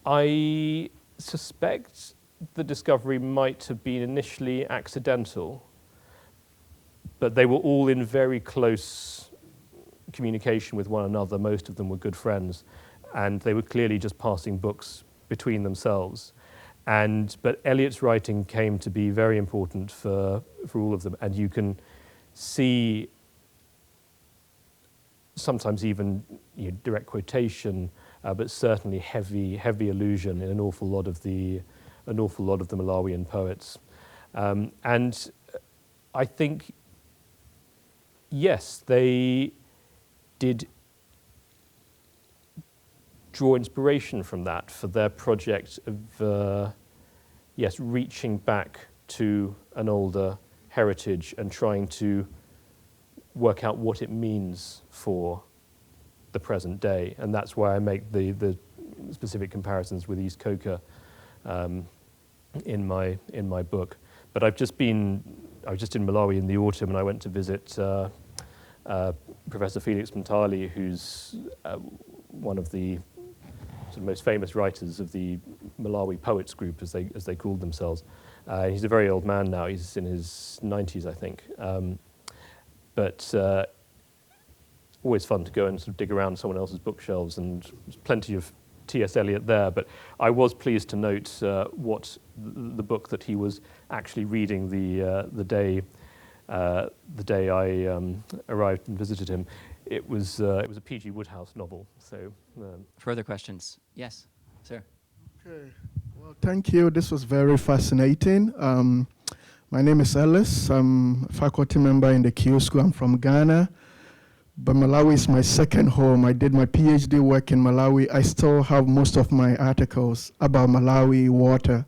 I suspect the discovery might have been initially accidental, but they were all in very close communication with one another. Most of them were good friends, and they were clearly just passing books between themselves. But Eliot's writing came to be very important for all of them, and you can see sometimes even direct quotation, but certainly heavy allusion in an awful lot of the Malawian poets, and I think yes, they did draw inspiration from that for their project of reaching back to an older heritage and trying to work out what it means for the present day, and that's why I make the specific comparisons with East Coker in my book. But I was just in Malawi in the autumn, and I went to visit Professor Felix Mtali, who's one of the sort of most famous writers of the Malawi Poets Group, as they called themselves. He's a very old man now; he's in his 90s, I think. But always fun to go and sort of dig around someone else's bookshelves, and there's plenty of T.S. Eliot there. But I was pleased to note what the book that he was actually reading the day I arrived and visited him. It was a P.G. Wodehouse novel. So Further questions? Yes, sir. Okay. Well, thank you. This was very fascinating. My name is Ellis. I'm a faculty member in the Q School. I'm from Ghana, but Malawi is my second home. I did my PhD work in Malawi. I still have most of my articles about Malawi water.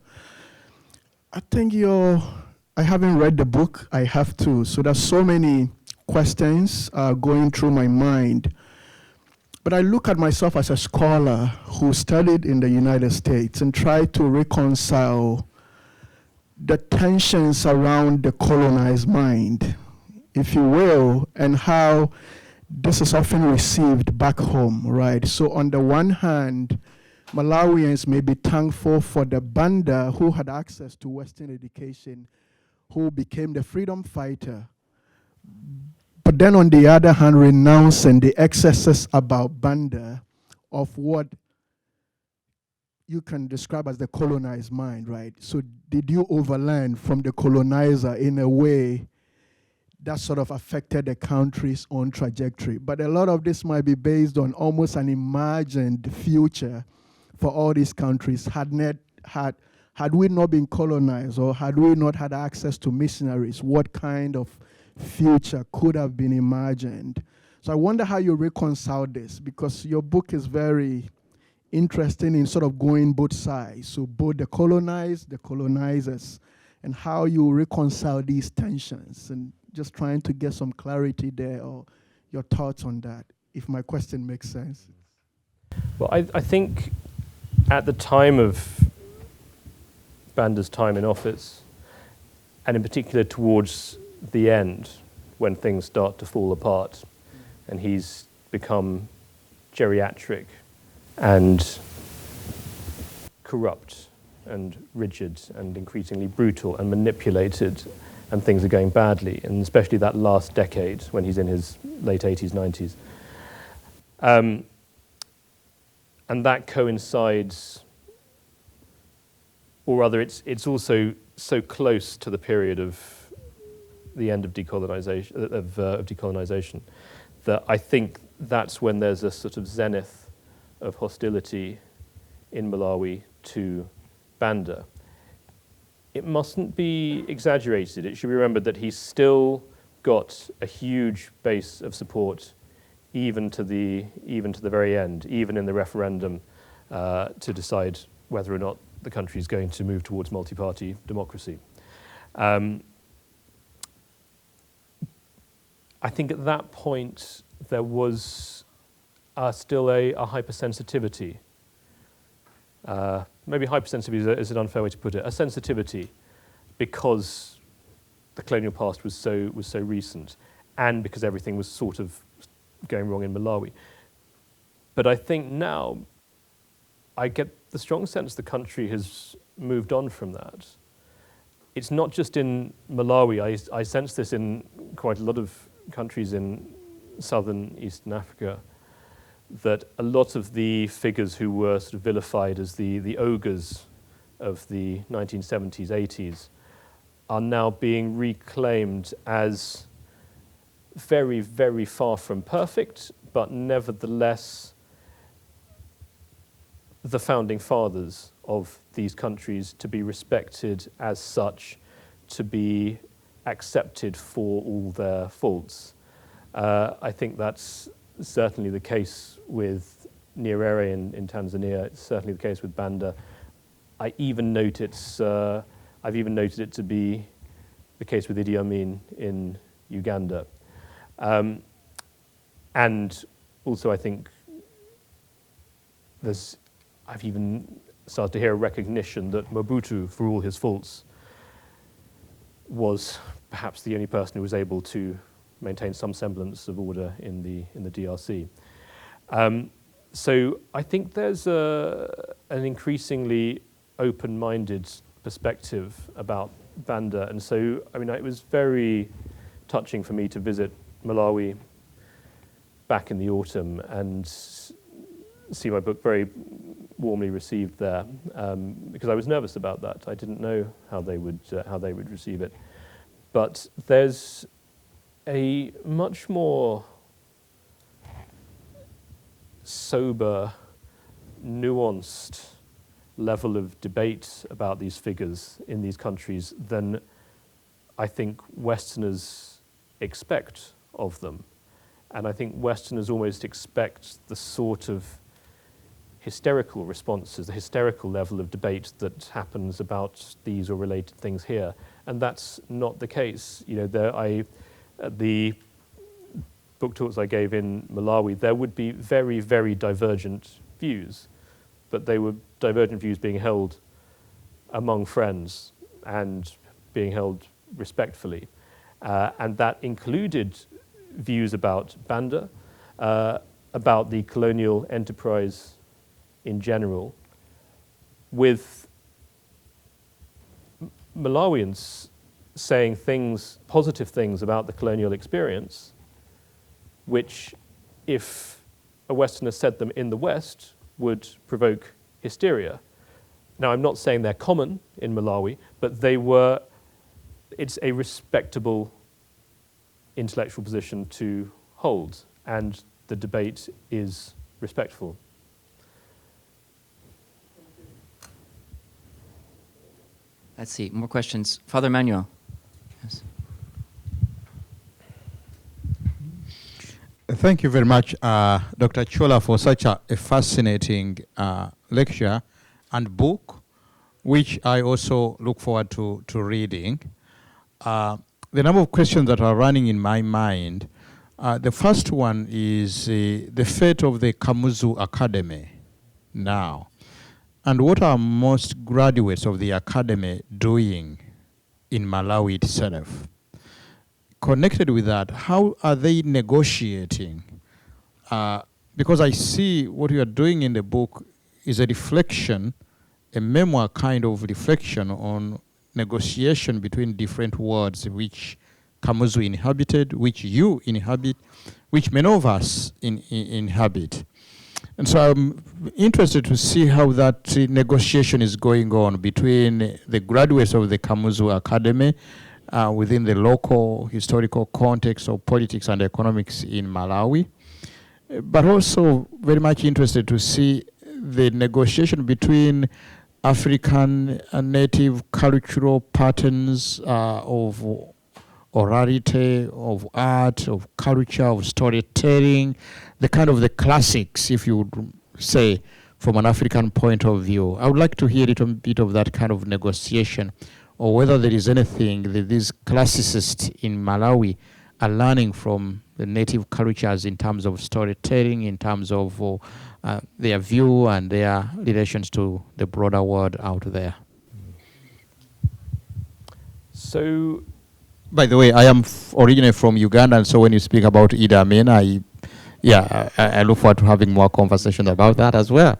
I think I haven't read the book. I have to. So there's so many questions going through my mind. But I look at myself as a scholar who studied in the United States and tried to reconcile the tensions around the colonized mind, if you will, and how this is often received back home, right? So on the one hand, Malawians may be thankful for the Banda who had access to Western education, who became the freedom fighter, but then on the other hand, renouncing the excesses about Banda of what you can describe as the colonized mind, right? So did you overlearn from the colonizer in a way that sort of affected the country's own trajectory? But a lot of this might be based on almost an imagined future for all these countries. Had we not been colonized, or had we not had access to missionaries, what kind of future could have been imagined? So I wonder how you reconcile this, because your book is very interesting in sort of going both sides. So both the colonized, the colonizers, and how you reconcile these tensions, and just trying to get some clarity there, or your thoughts on that, if my question makes sense. Well, I think at the time of Banda's time in office, and in particular towards the end, when things start to fall apart, and he's become geriatric and corrupt and rigid and increasingly brutal and manipulated, and things are going badly, and especially that last decade when he's in his late 80s, 90s. And that coincides, or rather it's also so close to the period of the end of decolonization, that I think that's when there's a sort of zenith of hostility in Malawi to Banda. It mustn't be exaggerated. It should be remembered that he's still got a huge base of support, even to the very end, even in the referendum to decide whether or not the country is going to move towards multi-party democracy. I think at that point there was still a hypersensitivity. Maybe hypersensitivity is an unfair way to put it. A sensitivity, because the colonial past was so recent, and because everything was sort of going wrong in Malawi. But I think now I get the strong sense the country has moved on from that. It's not just in Malawi. I sense this in quite a lot of countries in southern Eastern Africa, that a lot of the figures who were sort of vilified as the ogres of the 1970s, 80s are now being reclaimed as very, very far from perfect, but nevertheless the founding fathers of these countries, to be respected as such, to be accepted for all their faults. I think that's certainly the case with Nyerere in Tanzania. It's certainly the case with Banda. I've even noted it to be the case with Idi Amin in Uganda. And also I think I've even started to hear a recognition that Mobutu, for all his faults, was perhaps the only person who was able to maintain some semblance of order in the DRC. So I think there's an increasingly open-minded perspective about Banda, and so I mean it was very touching for me to visit Malawi back in the autumn and see my book very warmly received there, because I was nervous about that. I didn't know how they would receive it, but there's a much more sober, nuanced level of debate about these figures in these countries than I think Westerners expect of them. And I think Westerners almost expect the sort of hysterical responses, the hysterical level of debate that happens about these or related things here. And that's not the case. You know, the book talks I gave in Malawi, there would be very, very divergent views, but they were divergent views being held among friends and being held respectfully. And that included views about Banda, about the colonial enterprise in general, with Malawians saying things, positive things about the colonial experience, which, if a Westerner said them in the West, would provoke hysteria. Now, I'm not saying they're common in Malawi, but it's a respectable intellectual position to hold, and the debate is respectful. Let's see, more questions. Father Manuel. Yes. Thank you very much, Dr. Chula, for such a fascinating lecture and book, which I also look forward to reading. The number of questions that are running in my mind, the first one is the fate of the Kamuzu Academy now. And what are most graduates of the academy doing in Malawi itself? Connected with that, how are they negotiating? Because I see what you are doing in the book is a reflection, a memoir kind of reflection on negotiation between different worlds which Kamuzu inhabited, which you inhabit, which many of us inhabit. And so I'm interested to see how that negotiation is going on between the graduates of the Kamuzu Academy within the local historical context of politics and economics in Malawi, but also very much interested to see the negotiation between African native cultural patterns of orality, of art, of culture, of storytelling, the kind of the classics, if you would say, from an African point of view. I would like to hear a little bit of that kind of negotiation, or whether there is anything that these classicists in Malawi are learning from the native cultures in terms of storytelling, in terms of their view and their relations to the broader world out there. So, by the way, I am originally from Uganda, and so when you speak about Idi Amin, I look forward to having more conversation about that as well.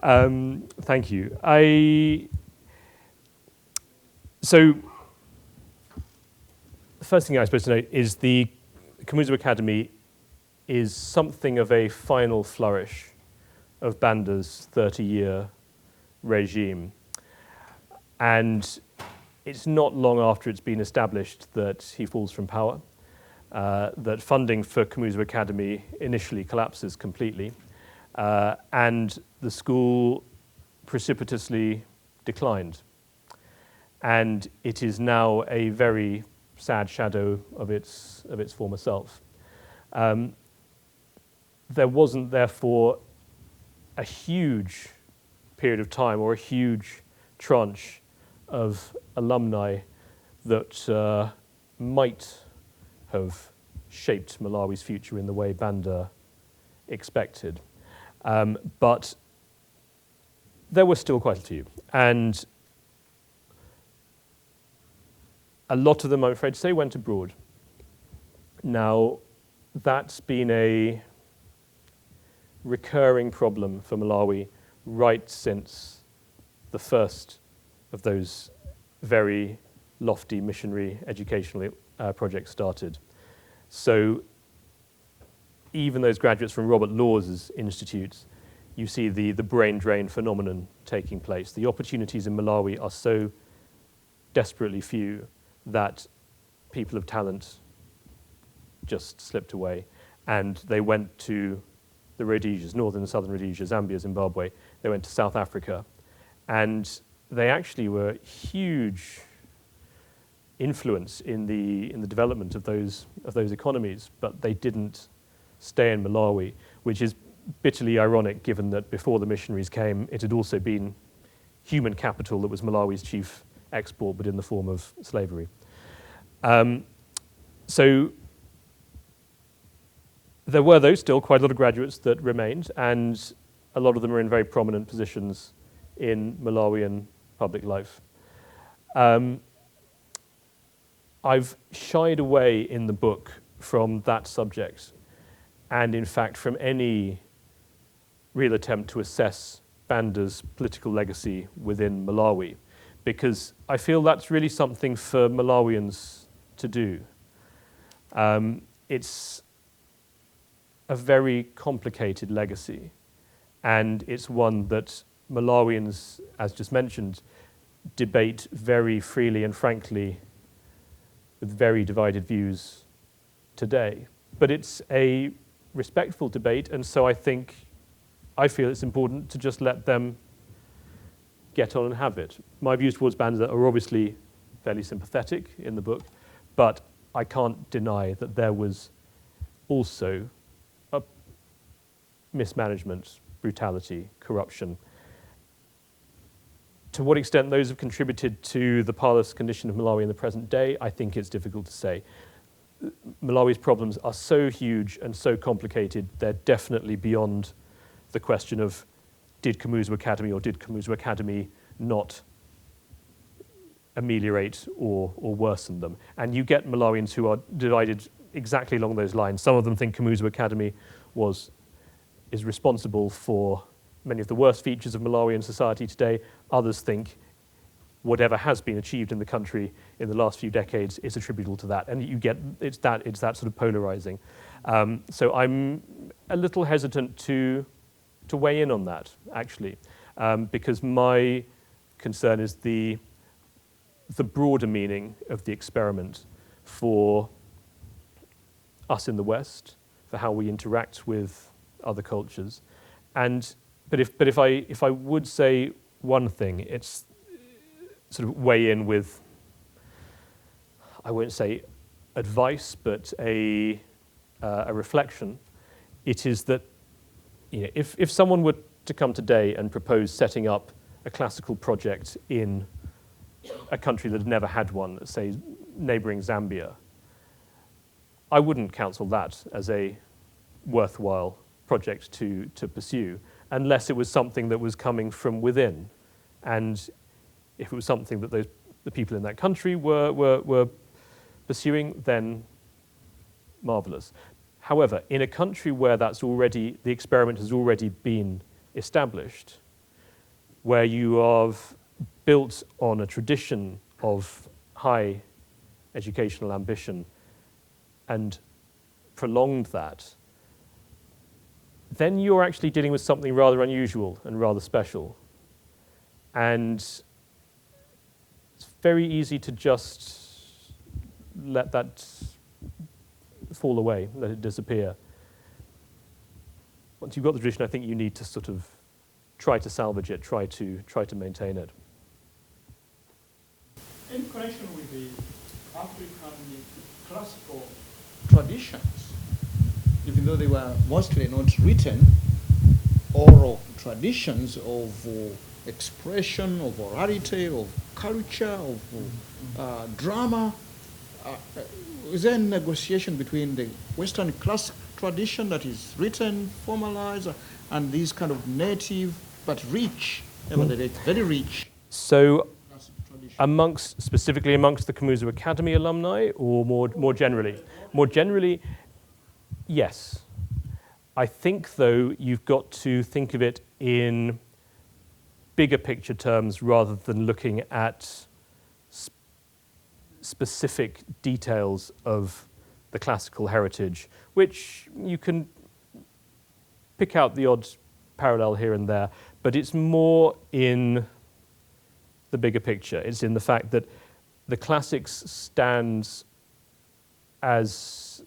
Thank you. So, the first thing I suppose to note is the Kamuzu Academy is something of a final flourish of Banda's 30-year regime. And it's not long after it's been established that he falls from power, that funding for Kamuzu Academy initially collapses completely, and the school precipitously declined. And it is now a very sad shadow of its former self. There wasn't, therefore, a huge period of time or a huge tranche of alumni that might have shaped Malawi's future in the way Banda expected. But there were still quite a few. And a lot of them, I'm afraid to say, went abroad. Now, that's been a recurring problem for Malawi right since the first of those very lofty missionary educational projects started. So even those graduates from Robert Law's institutes, you see the brain drain phenomenon taking place. The opportunities in Malawi are so desperately few that people of talent just slipped away, and they went to the Rhodesias, northern and southern Rhodesia, Zambia, Zimbabwe. They went to South Africa, and they actually were huge influence in the development of those economies, but they didn't stay in Malawi, which is bitterly ironic given that before the missionaries came, it had also been human capital that was Malawi's chief export, but in the form of slavery. So there were, though, still quite a lot of graduates that remained, and a lot of them are in very prominent positions in Malawian public life. I've shied away in the book from that subject, and in fact from any real attempt to assess Banda's political legacy within Malawi, because I feel that's really something for Malawians to do. It's a very complicated legacy, and it's one that Malawians, as just mentioned, debate very freely and frankly with very divided views today. But it's a respectful debate, and so I feel it's important to just let them get on and have it. My views towards Banda are obviously fairly sympathetic in the book, but I can't deny that there was also a mismanagement, brutality, corruption. To what extent those have contributed to the parlous condition of Malawi in the present day, I think it's difficult to say. Malawi's problems are so huge and so complicated, they're definitely beyond the question of did Kamuzu Academy or did Kamuzu Academy not ameliorate or worsen them. And you get Malawians who are divided exactly along those lines. Some of them think Kamuzu Academy is responsible for many of the worst features of Malawian society today. Others think whatever has been achieved in the country in the last few decades is attributable to that. And you get, it's that sort of polarizing. So I'm a little hesitant to weigh in on that, actually, because my concern is the broader meaning of the experiment for us in the West, for how we interact with other cultures. But if I would say one thing, it's sort of weigh in with, I won't say advice, but a reflection. It is that, you know, if someone were to come today and propose setting up a classical project in a country that had never had one, say neighboring Zambia, I wouldn't counsel that as a worthwhile project to pursue, unless it was something that was coming from within. And if it was something that the people in that country were pursuing, then marvelous. However, in a country where the experiment has already been established, where you have built on a tradition of high educational ambition and prolonged that, then you're actually dealing with something rather unusual and rather special. And it's very easy to just let that fall away, let it disappear. Once you've got the tradition, I think you need to sort of try to salvage it, try to maintain it. In connection with the African classical traditions, even though they were mostly not written, oral traditions of expression, of orality, of culture, of drama, is there a negotiation between the Western classic tradition that is written, formalized, and these kind of native but rich, very rich? So, specifically amongst the Kamuzu Academy alumni, or more generally? More generally, yes. I think, though, you've got to think of it in bigger picture terms rather than looking at specific details of the classical heritage, which you can pick out the odd parallel here and there, but it's more in the bigger picture. It's in the fact that the classics stands as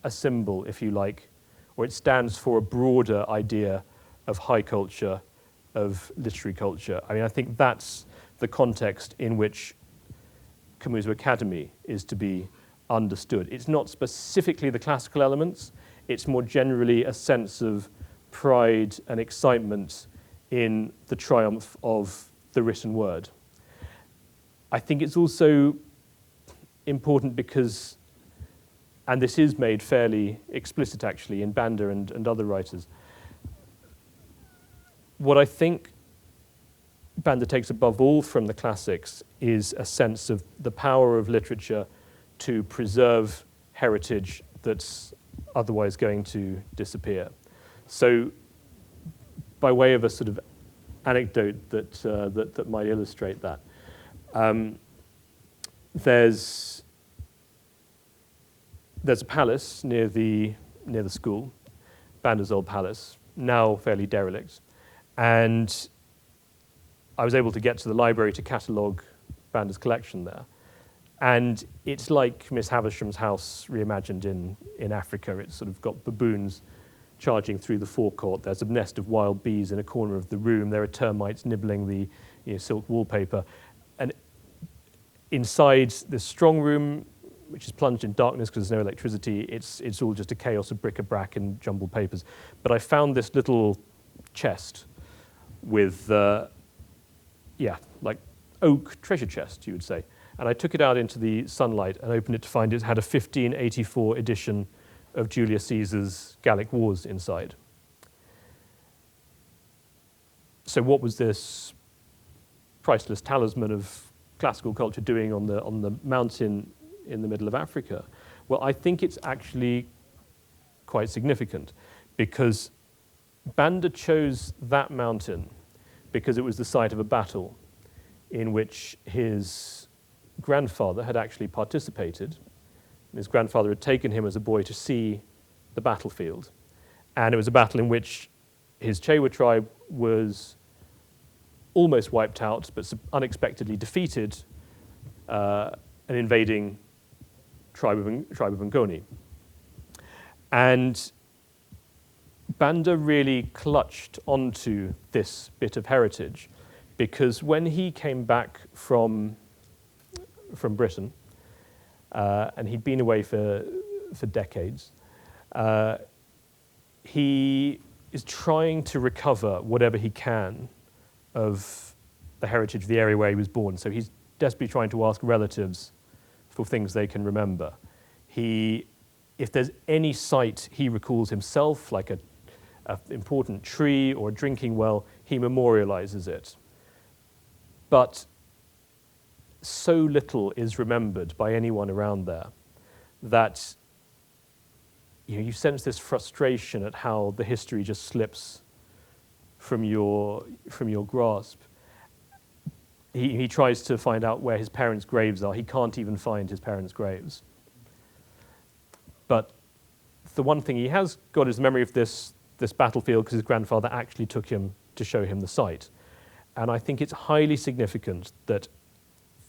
a symbol, if you like, or it stands for a broader idea of high culture, of literary culture. I mean, I think that's the context in which Kamuzu Academy is to be understood. It's not specifically the classical elements, it's more generally a sense of pride and excitement in the triumph of the written word. I think it's also important because, and this is made fairly explicit actually in Banda and other writers, what I think Banda takes above all from the classics is a sense of the power of literature to preserve heritage that's otherwise going to disappear. So, by way of a sort of anecdote that might illustrate that, there's a palace near the school, Banda's old palace, now fairly derelict, and I was able to get to the library to catalogue Banda's collection there. And it's like Miss Havisham's house reimagined in Africa. It's sort of got baboons charging through the forecourt. There's a nest of wild bees in a corner of the room. There are termites nibbling the silk wallpaper. And inside this strong room, which is plunged in darkness because there's no electricity, it's all just a chaos of bric-a-brac and jumbled papers. But I found this little chest with, like oak treasure chest, you would say. And I took it out into the sunlight and opened it to find it had a 1584 edition of Julius Caesar's Gallic Wars inside. So what was this priceless talisman of classical culture doing on the mountain in the middle of Africa? Well, I think it's actually quite significant, because Banda chose that mountain because it was the site of a battle in which his grandfather had actually participated. His grandfather had taken him as a boy to see the battlefield. And it was a battle in which his Chewa tribe was almost wiped out, but unexpectedly defeated an invading tribe of Ngoni. And Banda really clutched onto this bit of heritage, because when he came back from Britain, and he'd been away for decades, he is trying to recover whatever he can of the heritage of the area where he was born. So he's desperately trying to ask relatives for things they can remember. If there's any site he recalls himself, like an important tree or a drinking well, he memorializes it. But so little is remembered by anyone around there that you sense this frustration at how the history just slips from your grasp. He tries to find out where his parents' graves are. He can't even find his parents' graves. But the one thing he has got is the memory of this battlefield, because his grandfather actually took him to show him the site. And I think it's highly significant that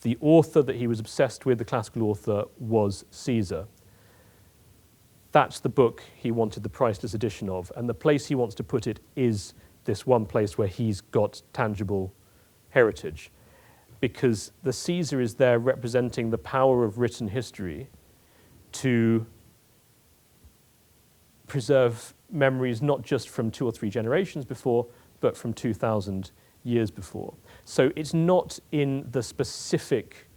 the author that he was obsessed with, the classical author, was Caesar. That's the book he wanted the priceless edition of, and the place he wants to put it is this one place where he's got tangible heritage, because the Caesar is there representing the power of written history to preserve memories not just from 2 or 3 generations before, but from 2,000 years before. So it's not in the specific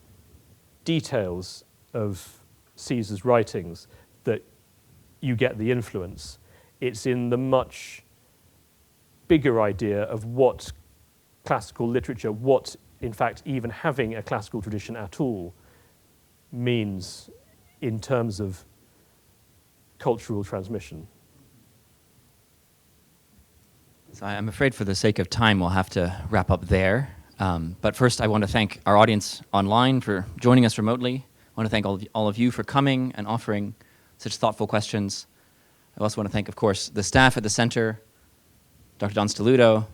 details of Caesar's writings that you get the influence. It's in the much bigger idea of what classical literature, what in fact even having a classical tradition at all means in terms of cultural transmission. So I'm afraid for the sake of time, we'll have to wrap up there. But first, I want to thank our audience online for joining us remotely. I want to thank all of you for coming and offering such thoughtful questions. I also want to thank, of course, the staff at the center, Dr. Don Steluto,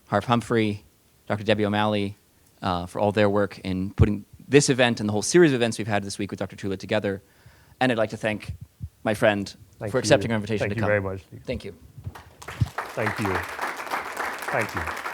Harv Humphrey, Dr. Debbie O'Malley, for all their work in putting this event and the whole series of events we've had this week with Dr. Chula together. And I'd like to thank my friend for accepting our invitation to come. Thank you very much. Thank you. Thank you. Thank you.